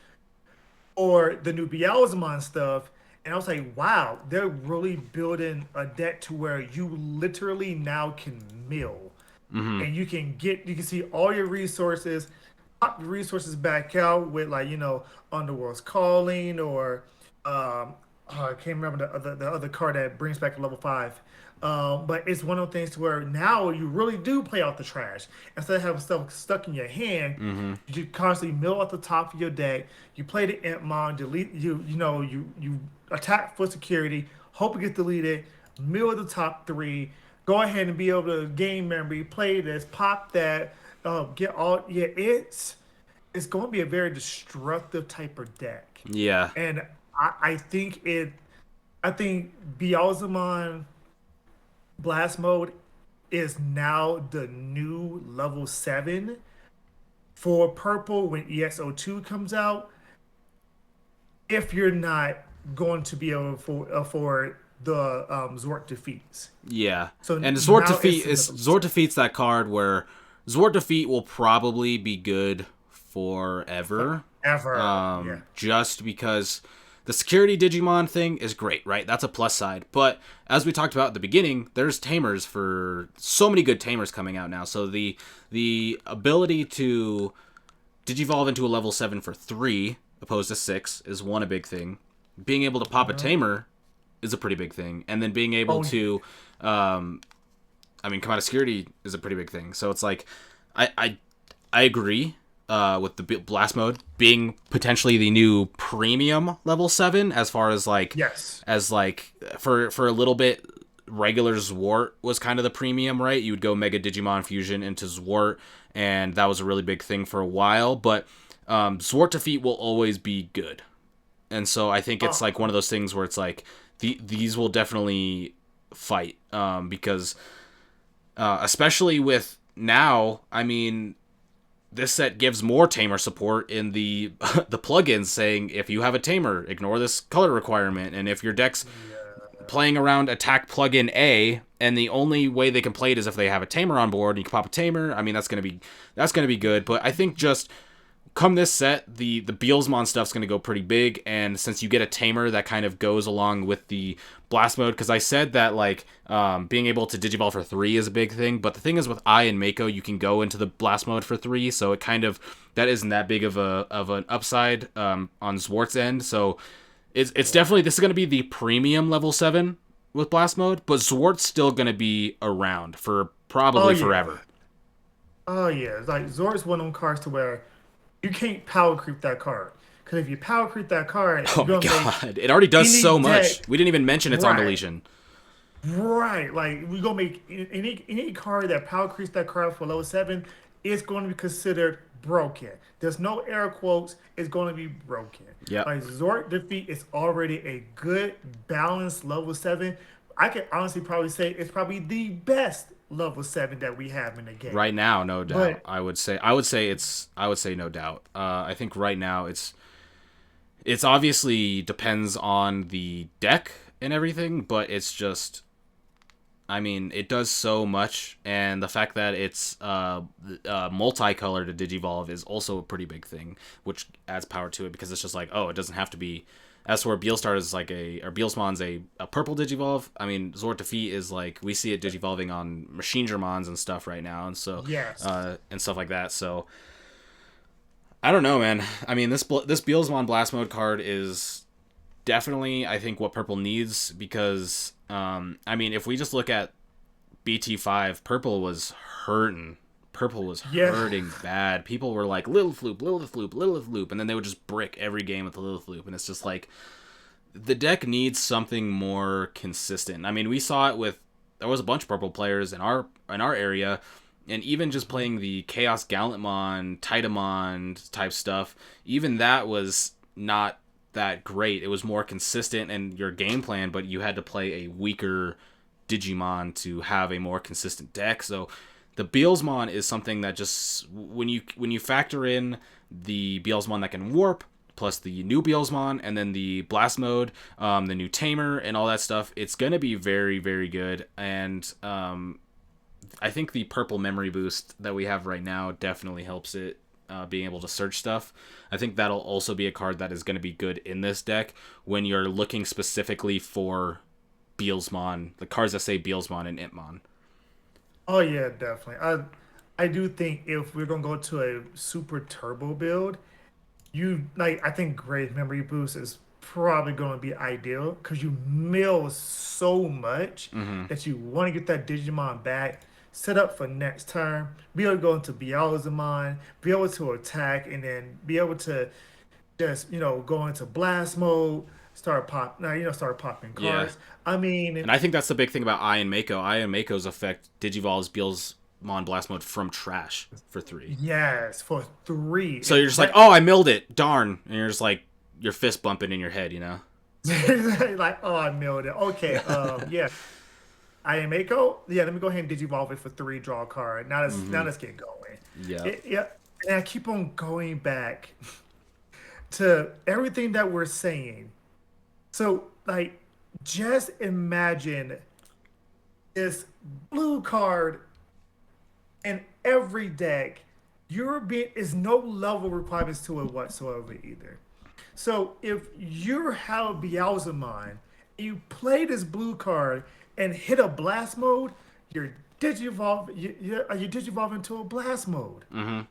or the new Beelzemon stuff, and I was like, wow, they're really building a deck to where you literally now can mill, and you can see all your resources, pop the resources back out with, like, Underworld's Calling, or I can't remember the other card that brings back a level 5. But it's one of the things to where now you really do play out the trash. Instead of having stuff stuck in your hand, you constantly mill at the top of your deck. You play the Impmon, delete you attack for security, hope it gets deleted, mill at the top 3, go ahead and be able to gain memory, play this, pop that, get all, yeah, it's going to be a very destructive type of deck. Yeah. And I think Beelzemon Blast Mode is now the new level 7 for purple when EXO2 comes out. If you're not going to be able to afford the Zort defeats. Yeah, So and now it's another Zord defeat's that card where Zord defeat will probably be good forever, forever. Yeah. just because the security Digimon thing is great, right? That's a plus side. But as we talked about at the beginning, there's tamers for so many good tamers coming out now. So the ability to digivolve into a level 7 for 3 opposed to 6 is one a big thing. Being able to pop a Uh-huh. tamer is a pretty big thing, and then being able Oh to um, I mean, come out of security is a pretty big thing. So it's like, I I, I agree with the blast mode being potentially the new premium level 7, as far yes. as like for a little bit. Regular Zwart was kind of the premium, right? You would go Mega Digimon Fusion into Zwart, and that was a really big thing for a while. But Zwart defeat will always be good, and so I think it's Oh, like one of those things where it's like these will definitely fight, because especially with now, I mean, this set gives more tamer support in the the plugins, saying if you have a tamer, ignore this color requirement, and if your deck's yeah. playing around attack plugin A, and the only way they can play it is if they have a tamer on board, and you can pop a tamer. I mean, that's gonna be good. But I think just come this set, the Beelsmon stuff's going to go pretty big, and since you get a tamer that kind of goes along with the blast mode, because I said that like being able to digivolve for 3 is a big thing, but the thing is with I and Mako, you can go into the blast mode for 3, so it kind of that isn't that big of an upside on Zwart's end. So it's definitely, this is going to be the premium level 7 with blast mode, but Zwart's still going to be around for Oh probably yeah. forever. Oh yeah. It's like Zor's one of them cards to where you can't power creep that card. Because if you power creep that card, Oh you're my gonna make god, it already does any so much. deck We didn't even mention it's on right. deletion. Right. Like we're gonna make any card that power creeps that card for level 7 is going to be considered broken. There's no air quotes, it's going to be broken. Yep. Like Zord defeat is already a good balanced level 7. I can honestly probably say it's probably the best level 7 that we have in the game. Right now, no doubt. But I would say no doubt. I think right now it's obviously depends on the deck and everything, but it's just, I mean, it does so much, and the fact that it's multicolor to digivolve is also a pretty big thing, which adds power to it, because it's just like, oh, it doesn't have to be. As where Beelstar is like or Beelsmon's a purple digivolve. I mean, Zord Defeat is like, we see it digivolving on Machine Germons and stuff right now, and so yes. and stuff like that. So I don't know, man. I mean, this Beelsmon Blast Mode card is definitely, I think, what purple needs, because I mean, if we just look at BT5, purple was hurting. Purple was Yeah. hurting bad. People were like, Lilith Loop, Lilith Loop, Lilith Loop, and then they would just brick every game with the Lilith Loop, and it's just like, the deck needs something more consistent. I mean, we saw it with, there was a bunch of purple players in our area, and even just playing the Chaos Gallantmon, Titamon type stuff, even that was not that great. It was more consistent in your game plan, but you had to play a weaker Digimon to have a more consistent deck. So the Beelsmon is something that just, when you factor in the Beelsmon that can warp, plus the new Beelsmon, and then the blast mode, the new tamer, and all that stuff, it's gonna be very, very good. And I think the purple memory boost that we have right now definitely helps it, being able to search stuff. I think that'll also be a card that is going to be good in this deck when you're looking specifically for Beelsmon, the cards that say Beelsmon and Itmon. Oh yeah, definitely. I do think if we're gonna go to a super turbo build, you like I think Great Memory Boost is probably gonna be ideal because you mill so much Mm-hmm. that you want to get that Digimon back, set up for next turn, be able to go into Beelzemon, be able to attack, and then be able to just go into blast mode, start pop now start popping Yeah, cards. I mean, and I think that's the big thing about I and Mako. I and Mako's effect digivolves Beelsmon Blast Mode from trash for 3. yes, for three. So you're just like, That oh, I milled it, darn, and you're just like, your fist bumping in your head, you know? like, oh, I milled it. Okay, yeah. I am Mako. Yeah, let me go ahead and digivolve it for 3, draw a card. Now Mm-hmm. let's get going. Yep. Yeah, and I keep on going back to everything that we're saying. So, like, just imagine this blue card in every deck. European is no level requirements to it whatsoever either. So if you have Beelzemon, you play this blue card and hit a blast mode, you're digivolve you digivolve into a blast mode. Mm-hmm.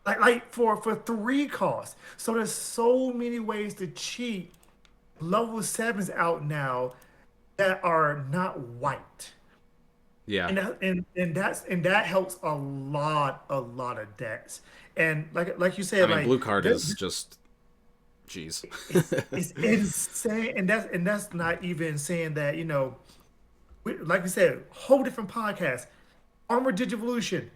Like for three costs. So there's so many ways to cheat level sevens out now that are not white. Yeah. And that helps a lot of decks. And like you I said, mean, like blue card is just, jeez. it's insane, and that's not even saying that like we said, whole different podcast. Armor Digivolution,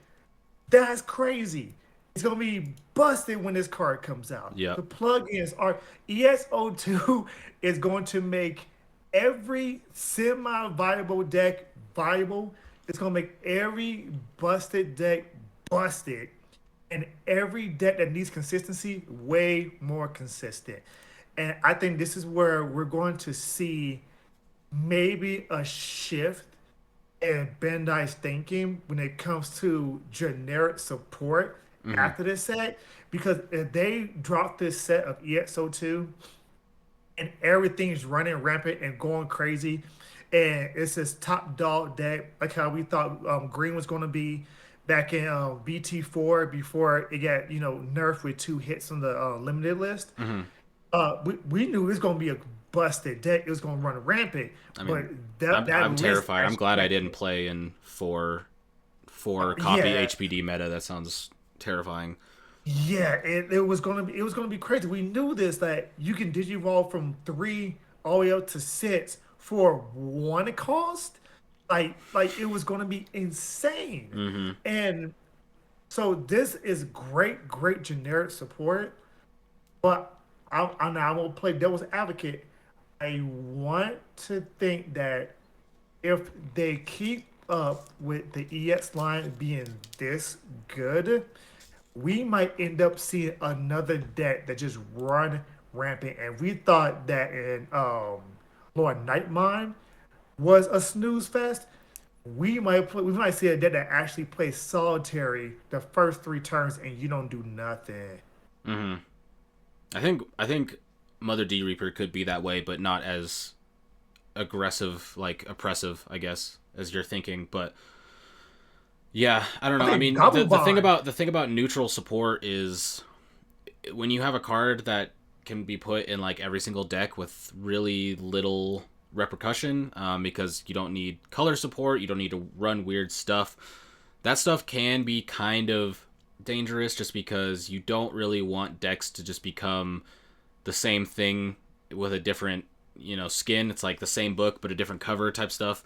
that's crazy. It's gonna be busted when this card comes out. Yep. The plugins are EX02 is going to make every semi-viable deck viable. It's gonna make every busted deck busted, and every deck that needs consistency way more consistent. And I think this is where we're going to see maybe a shift in Bandai's thinking when it comes to generic support Mm-hmm. after this set. Because if they drop this set of EXO2 and everything's running rampant and going crazy, and it's this top dog deck, like how we thought Green was going to be back in BT4 before it got nerfed with two hits on the limited list. Mm-hmm. We knew it was going to be a busted deck. It was going to run rampant, I but mean, that I'm list terrified. I'm actually glad I got didn't it. play in four copy Yeah, HPD meta. That sounds terrifying. yeah, it was gonna be crazy. We knew this that you can digivolve from three all the way up to six for one cost. Like it was gonna be insane. Mm-hmm. And so this is great generic support. But I will play devil's advocate. I want to think that if they keep up with the EX line being this good, we might end up seeing another deck that just run rampant. And we thought that in Lord Nightmine was a snooze fest. We might see a deck that actually plays solitary the first three turns and you don't do nothing. Mm-hmm. I think Mother D Reaper could be that way, but not as aggressive, like oppressive, I guess, as you're thinking. But yeah, I don't know. I I think mean, Double Bond. the thing about neutral support is when you have a card that can be put in like every single deck with really little repercussion, because you don't need color support, you don't need to run weird stuff. That stuff can be kind of dangerous just because you don't really want decks to just become the same thing with a different, skin. It's like the same book but a different cover type stuff,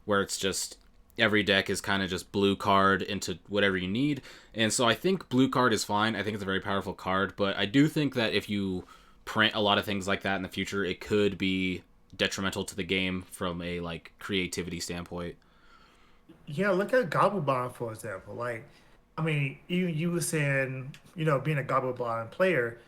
where it's just every deck is kind of just blue card into whatever you need. And so I think blue card is fine. I think it's a very powerful card, but I do think that if you print a lot of things like that in the future, it could be detrimental to the game from a like creativity standpoint. Yeah, look at Gobblebond for example. Like, I mean, you were saying, being a Gobblebond player,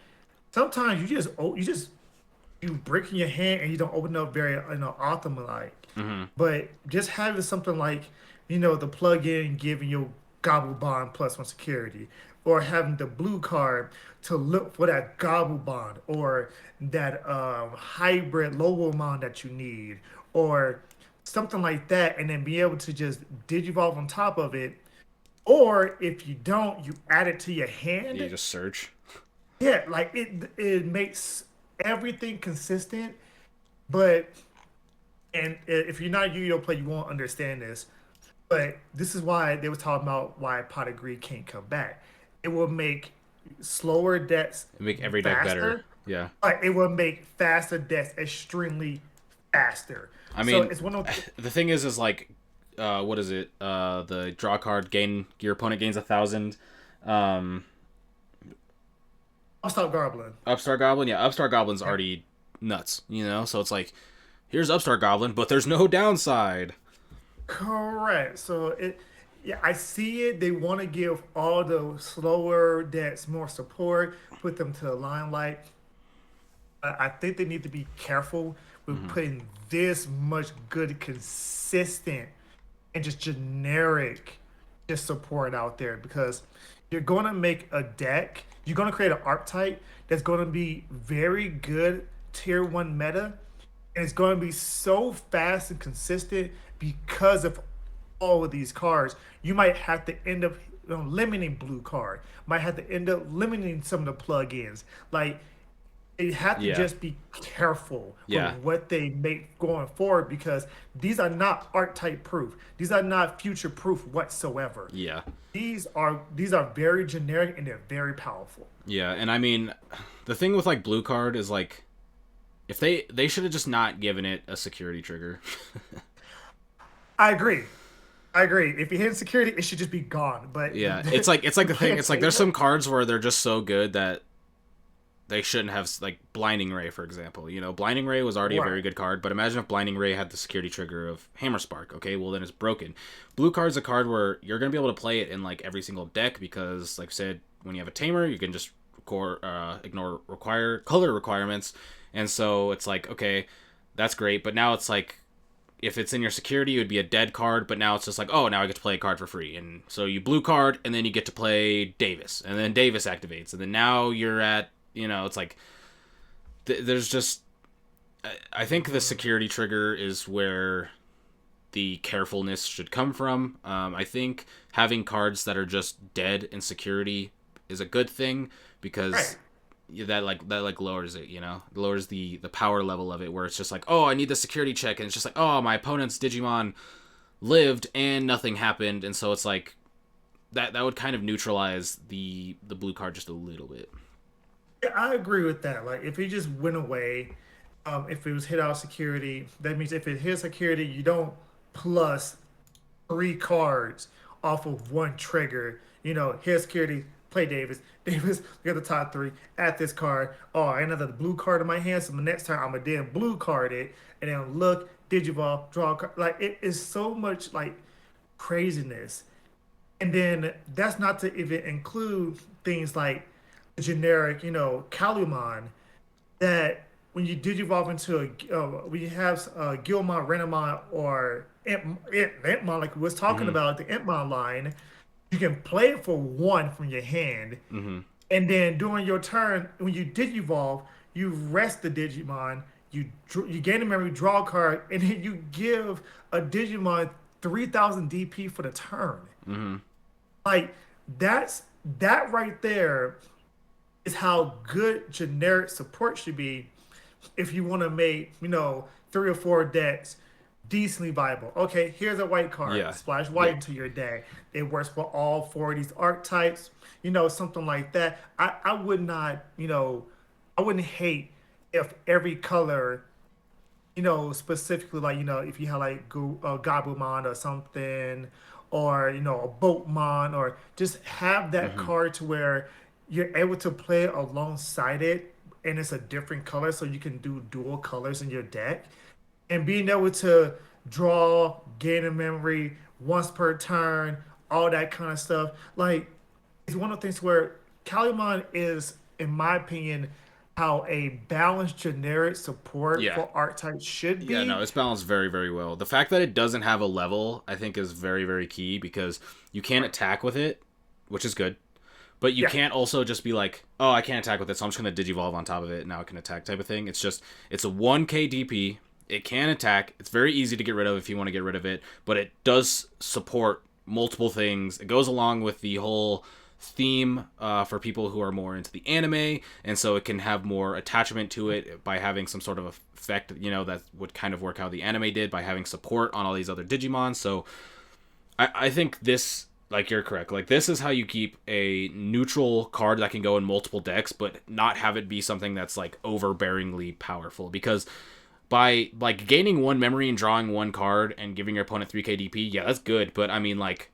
sometimes you break in your hand and you don't open up very often like. Mm-hmm. But just having something like, the plug-in giving you Gobblebond plus one security, or having the blue card to look for that Gobblebond or that hybrid Lobomon that you need, or something like that, and then be able to just digivolve on top of it. Or if you don't, you add it to your Yeah, you hand. just search. Yeah, like it makes everything consistent. But and if you're not a Yu-Gi-Oh player, you won't understand this. But this is why they were talking about why Pot of Greed can't come back. It will make slower decks Make every deck better. faster, Yeah. but it will make faster decks extremely faster. I So mean, it's one of the thing is like, what is it? The draw card gain your opponent gains 1,000. Um, Upstart Goblin. Upstart Goblin, yeah, Upstart Goblin's already nuts, So it's like, here's Upstart Goblin, but there's no downside. Correct. So yeah, I see it. They want to give all the slower decks more support, put them to the limelight. I think they need to be careful with Hmm. putting this much good, consistent, and just generic just support out there because you're going to make a deck, you're going to create an archetype that's going to be very good tier one meta, and it's going to be so fast and consistent because of all of these cards. You might have to end up limiting blue card, might have to end up limiting some of the plugins. Like they have to Yeah. just be careful with Yeah. what they make going forward because these are not archetype proof. These are not future proof whatsoever. Yeah. These are very generic and they're very powerful. Yeah. And I mean, the thing with like blue card is like, if they should have just not given it a security trigger. I agree. I agree. If you hit security, it should just be gone. But Yeah, it's like the thing. playing It's like there's safe, some cards where they're just so good that they shouldn't have, like Blinding Ray, for example. You know, Blinding Ray was already a right? very good card, but imagine if Blinding Ray had the security trigger of Hammer Spark. Okay, well then it's broken. Blue card's a card where you're gonna be able to play it in like every single deck because, like I said, when you have a Tamer, you can just ignore require color requirements, and so it's like okay, that's great. But now it's like if it's in your security, it would be a dead card, but now it's just like, oh, now I get to play a card for free. And so you blue card, and then you get to play Davis, and then Davis activates, and then now you're at, it's like, there's just, I think the security trigger is where the carefulness should come from. I think having cards that are just dead in security is a good thing Right. because that lowers it, lowers the power level of it where it's just like, oh, I need the security check, and it's just like, oh, my opponent's Digimon lived and nothing happened, and so it's like that would kind of neutralize the blue card just a little bit. Yeah, I agree with that. Like if he just went away, if it was hit out security, that means if it hits security, you don't plus three cards off of one trigger. Hit security, play Davis. Davis, we got the top three at this card. Oh, I ended up the blue card in my hand, so the next time I'm gonna then blue card it, and then look, Digivolve, draw a card. Like it is so much like craziness. And then that's not to even include things like the generic, Kalumon that when you digivolve into we have Gilmon, Renamon, or Entmon, like we was talking Mm-hmm. about the Entmon line, you can play it for one from your hand, Mm-hmm. and then during your turn, when you digivolve, you rest the Digimon, you gain a memory, draw a card, and then you give a Digimon 3,000 DP for the turn. Mm-hmm. Like that's that right there is how good generic support should be if you want to make, three or four decks decently viable. Okay, here's a white card. Yeah. Splash Yeah. white into your deck. It works for all four of these archetypes, something like that. I would not, I wouldn't hate if every color, specifically like, if you had like Gabumon or something, or, a Boatmon, or just have that Mm-hmm. card to where you're able to play alongside it and it's a different color so you can do dual colors in your deck and being able to draw, gain a memory once per turn, all that kind of stuff. Like it's one of the things where Calimon is, in my opinion, how a balanced generic support Yeah. for archetypes should Yeah, no, be. it's balanced very, very well. The fact that it doesn't have a level, I think, is very, very key because you can't Right. attack with it, which is good. But you Yeah. can't also just be like, oh, I can't attack with it, so I'm just gonna digivolve on top of it, and now it can attack type of thing. It's a 1K DP. It can attack. It's very easy to get rid of if you want to get rid of it, but it does support multiple things. It goes along with the whole theme for people who are more into the anime, and so it can have more attachment to it by having some sort of effect, that would kind of work how the anime did by having support on all these other Digimon. So I think this, like you're correct. Like this is how you keep a neutral card that can go in multiple decks, but not have it be something that's like overbearingly powerful. Because by like gaining one memory and drawing one card and giving your opponent 3K DP, yeah, that's good. But I mean, like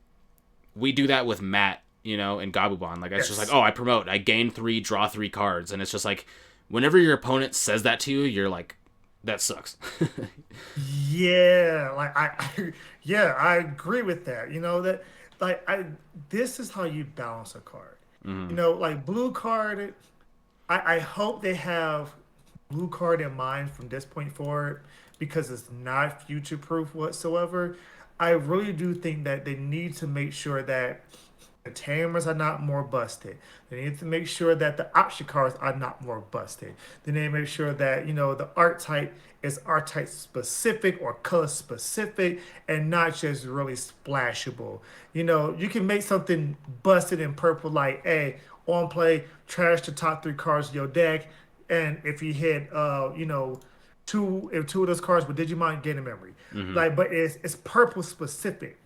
we do that with Matt, and Gabubon. Like it's just like, Yes. oh, I promote, I gain three, draw three cards, and it's just like, whenever your opponent says that to you, you're like, that sucks. Yeah, like yeah, I agree with that. That like this is how you balance a card. Hmm. Like blue card, I hope they have blue card in mind from this point forward because it's not future proof whatsoever. I really do think that they need to make sure that the tamers are not more busted. They need to make sure that the option cards are not more busted. They need to make sure that, the art type is art type specific or color specific and not just really splashable. You can make something busted in purple like, hey, on play, trash the top three cards of your deck, and if you hit two of those cards with Digimon, gain a memory. Mm-hmm. Like, but it's purple specific.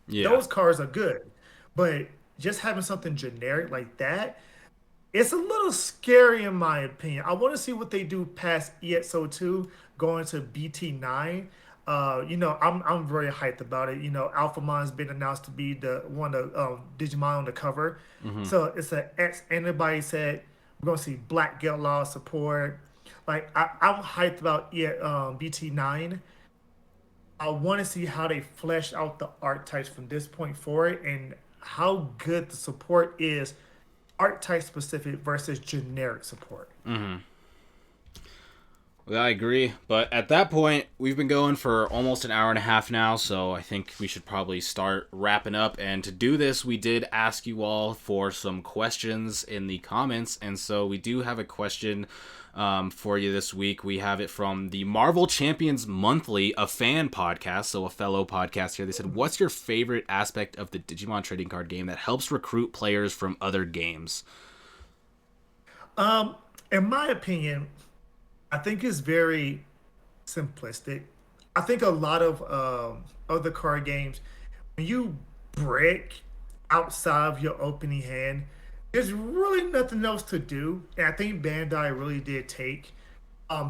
Yeah. Those cards are good, but just having something generic like that, it's a little scary in my opinion. I want to see what they do past EX02 going to BT9. I'm very hyped about it. Alphamon's been announced to be the one of Digimon on the cover. Mm-hmm. So it's an X antibody set. We're gonna see Black Gate Law support. Like I'm hyped about BT9. I want to see how they flesh out the archetypes from this point forward and how good the support is archetype specific versus generic support. Mm-hmm. Well, I agree, but at that point, we've been going for almost an hour and a half now, so I think we should probably start wrapping up. And to do this, we did ask you all for some questions in the comments, and so we do have a question for you this week. We have it from the Marvel Champions Monthly, a fan podcast, so a fellow podcast here. They said, "What's your favorite aspect of the Digimon trading card game that helps recruit players from other games?" In my opinion, I think it's very simplistic. I think a lot of other card games, when you break outside of your opening hand, there's really nothing else to do. And I think Bandai really did take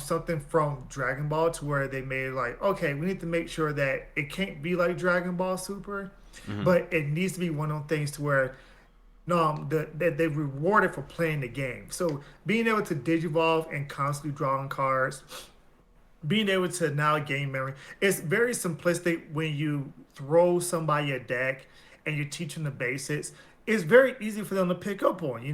something from Dragon Ball to where they made like, okay, we need to make sure that it can't be like Dragon Ball Super, Mm-hmm. but it needs to be one of those things to where no, they rewarded for playing the game. So being able to digivolve and constantly drawing cards, being able to now gain memory, it's very simplistic when you throw somebody a deck and you teach them the basics. It's very easy for them to pick up on.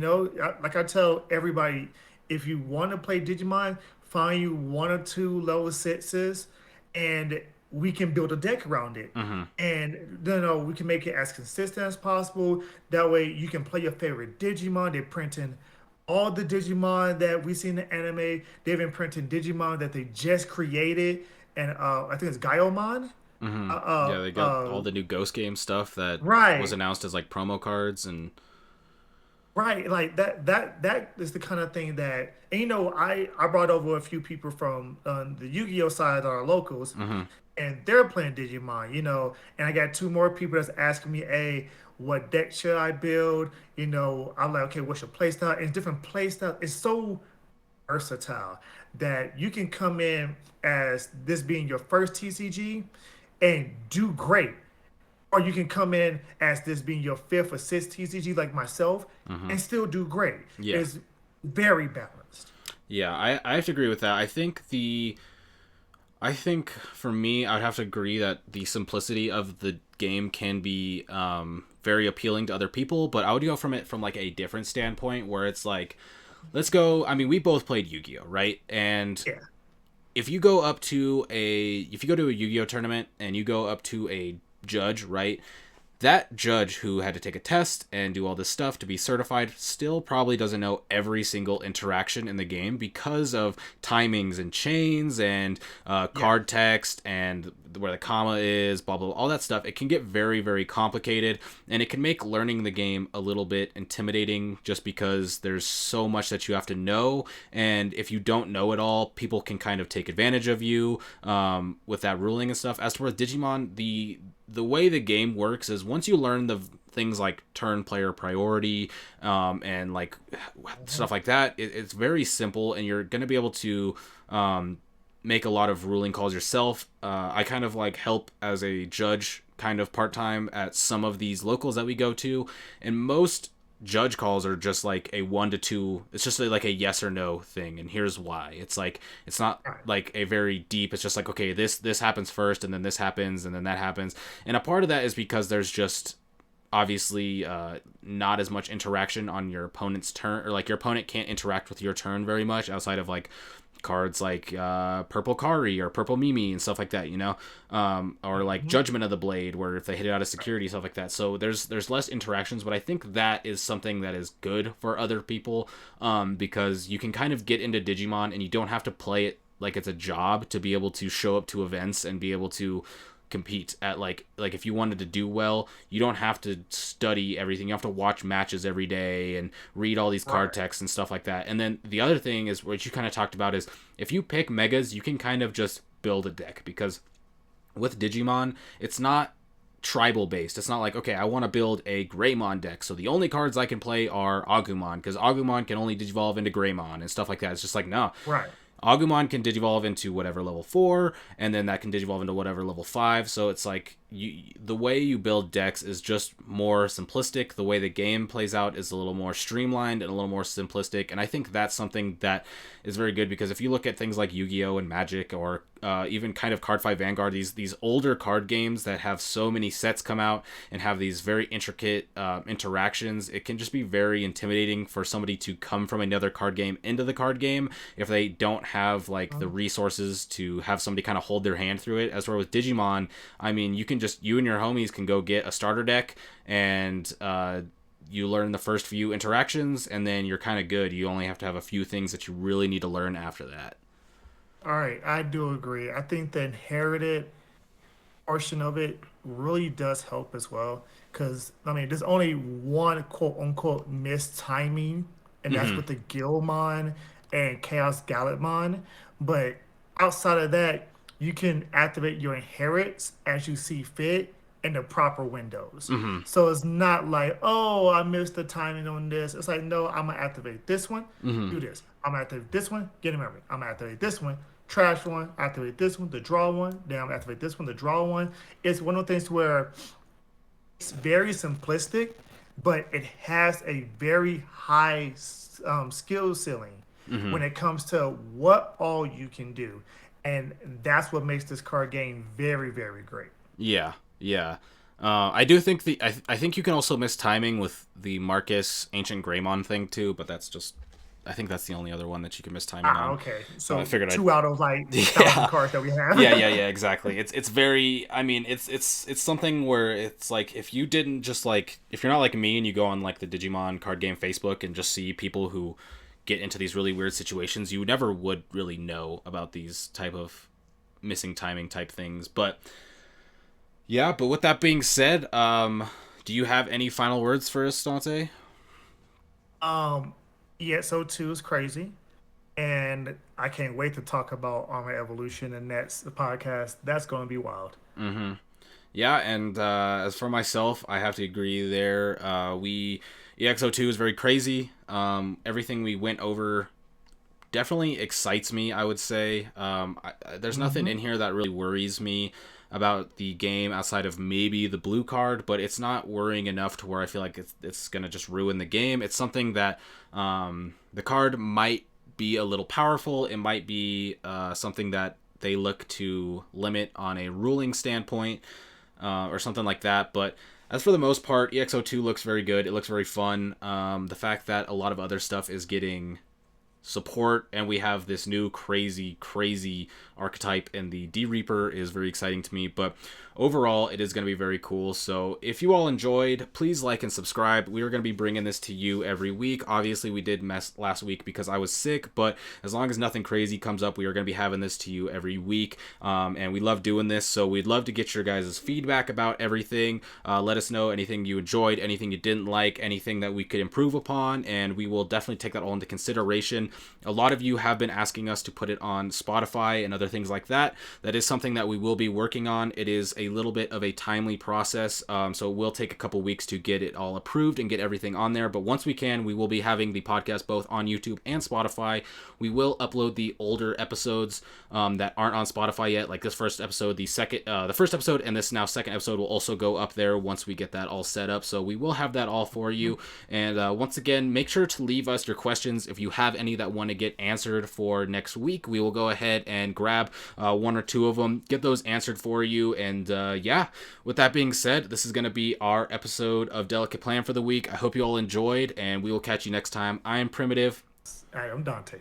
Like I tell everybody, if you want to play Digimon, find you one or two level sixes, and we can build a deck around it. Mm-hmm. And we can make it as consistent as possible. That way, you can play your favorite Digimon. They're printing all the Digimon that we see in the anime. They've been printing Digimon that they just created, and I think it's Gaiomon. Mm-hmm. Uh, Yeah, uh, they got uh, all the new Ghost Game stuff that was right, announced as like promo cards and. right. Like that is the kind of thing that, and I brought over a few people from the Yu-Gi-Oh side, our locals, Mm-hmm. and they're playing Digimon. And I got two more people that's asking me, hey, what deck should I build? I'm like, okay, what's your play style? And different play style. It's so versatile that you can come in as this being your first TCG and do great. Or you can come in as this being your fifth or sixth TCG like myself Mm-hmm. and still do great. Yeah. It's very balanced. Yeah, I have to agree with that. I think for me, I'd have to agree that the simplicity of the game can be very appealing to other people, but I would go from it from like a different standpoint where it's like, let's go. I mean, we both played Yu-Gi-Oh, right? And Yeah. if you go to a Yu-Gi-Oh tournament and you go up to a judge, right? That judge who had to take a test and do all this stuff to be certified still probably doesn't know every single interaction in the game because of timings and chains and Yeah. card text and where the comma is, blah, blah, blah, all that stuff. It can get very, very complicated, and it can make learning the game a little bit intimidating just because there's so much that you have to know, and if you don't know it all, people can kind of take advantage of you with that ruling and stuff. As for Digimon, the way the game works is once you learn the things like turn player priority and like stuff like that, it's very simple, and you're going to be able to make a lot of ruling calls yourself. I kind of like help as a judge kind of part-time at some of these locals that we go to, and most judge calls are just like a 1 to 2. It's just like a yes or no thing, and here's why. It's like it's not Right. like a very deep. It's just like, okay, this happens first, and then this happens, and then that happens, and a part of that is because there's just obviously not as much interaction on your opponent's turn, or like your opponent can't interact with your turn very much outside of like cards like Purple Kari or Purple Mimi and stuff like that, or like Judgment of the Blade, where if they hit it out of security, stuff like that. So there's less interactions, but I think that is something that is good for other people, because you can kind of get into Digimon and you don't have to play it like it's a job to be able to show up to events and be able to compete at like if you wanted to do well, you don't have to study everything. You have to watch matches every day and read all these card texts and stuff like that. And then the other thing is, what you kind of talked about, is if you pick megas, you can kind of just build a deck, because with Digimon, it's not tribal based. It's not like, okay, I want to build a Greymon deck, so the only cards I can play are Agumon, because Agumon can only digivolve into Greymon and stuff like that. It's just like, no, Right. Agumon can digivolve into whatever level 4, and then that can digivolve into whatever level 5. So it's like, the way you build decks is just more simplistic. The way the game plays out is a little more streamlined and a little more simplistic. And I think that's something that is very good, because if you look at things like Yu-Gi-Oh! And Magic, or even kind of Card Fight Vanguard, these older card games that have so many sets come out and have these very intricate interactions, it can just be very intimidating for somebody to come from another card game into the card game if they don't have like the resources to have somebody kind of hold their hand through it. As for with Digimon, I mean, you and your homies can go get a starter deck, and you learn the first few interactions, and then you're kind of good. You only have to have a few things that you really need to learn after that. All right, I do agree. I think the inherited portion of it really does help as well. Because, I mean, there's only one quote unquote missed timing, and that's Mm-hmm. with the Guildmon and Chaos Gallantmon. But outside of that, you can activate your inherits as you see fit in the proper windows. Mm-hmm. So it's not like, oh, I missed the timing on this. It's like, no, I'm gonna activate this one, Mm-hmm. do this. I'm gonna activate this one, get a memory. I'm gonna activate this one, trash one, activate this one, the draw one, then I'm gonna activate this one, the draw one. It's one of the things where it's very simplistic, but it has a very high skill ceiling Mm-hmm. when it comes to what all you can do. And that's what makes this card game very, very great. Yeah, yeah. I do think I think you can also miss timing with the Marcus Ancient Greymon thing too, but that's just, I think that's the only other one that you can miss timing Ah, on. okay. So I So figured I'd. two out of like 1,000 Yeah. cards that we have. Yeah, exactly. It's very, I mean, it's something where it's like, if you didn't just like, if you're not like me and you go on like the Digimon card game Facebook and just see people who get into these really weird situations, you never would really know about these type of missing timing type things. But yeah, but with that being said, do you have any final words for us, Dante? Um, EXO2 is crazy. And I can't wait to talk about Armor Evolution and that's the podcast. That's going to be wild. Mm-hmm. Yeah, and as for myself, I have to agree there. We EXO2 is very crazy. Everything we went over definitely excites me, I would say. There's nothing Hmm. in here that really worries me about the game outside of maybe the blue card, but it's not worrying enough to where I feel like it's going to just ruin the game. It's something that the card might be a little powerful. It might be something that they look to limit on a ruling standpoint, or something like that. But as for the most part, EXO2 looks very good. It looks very fun. The fact that a lot of other stuff is getting support, and we have this new crazy archetype in the D Reaper is very exciting to me. But overall, it is going to be very cool. So if you all enjoyed, please like and subscribe. We are going to be bringing this to you every week. Obviously, we did mess last week because I was sick, but as long as nothing crazy comes up, we are going to be having this to you every week. And we love doing this, so we'd love to get your guys' feedback about everything. Let us know anything you enjoyed, anything you didn't like, anything that we could improve upon, and we will definitely take that all into consideration. A lot of you have been asking us to put it on Spotify and other things like that. That is something that we will be working on. It is a little bit of a timely process, so it will take a couple weeks to get it all approved and get everything on there. But once we can, we will be having the podcast both on YouTube and Spotify. We will upload the older episodes that aren't on Spotify yet, like this first episode, the first episode, and this now second episode will also go up there once we get that all set up. So we will have that all for you. And once again, make sure to leave us your questions if you have any that want to get answered for next week, we will go ahead and grab one or two of them, get those answered for you. And yeah, with that being said, this is going to be our episode of Delicate Plan for the week. I hope you all enjoyed, and we will catch you next time. I am Primitive. All right, I'm Dante.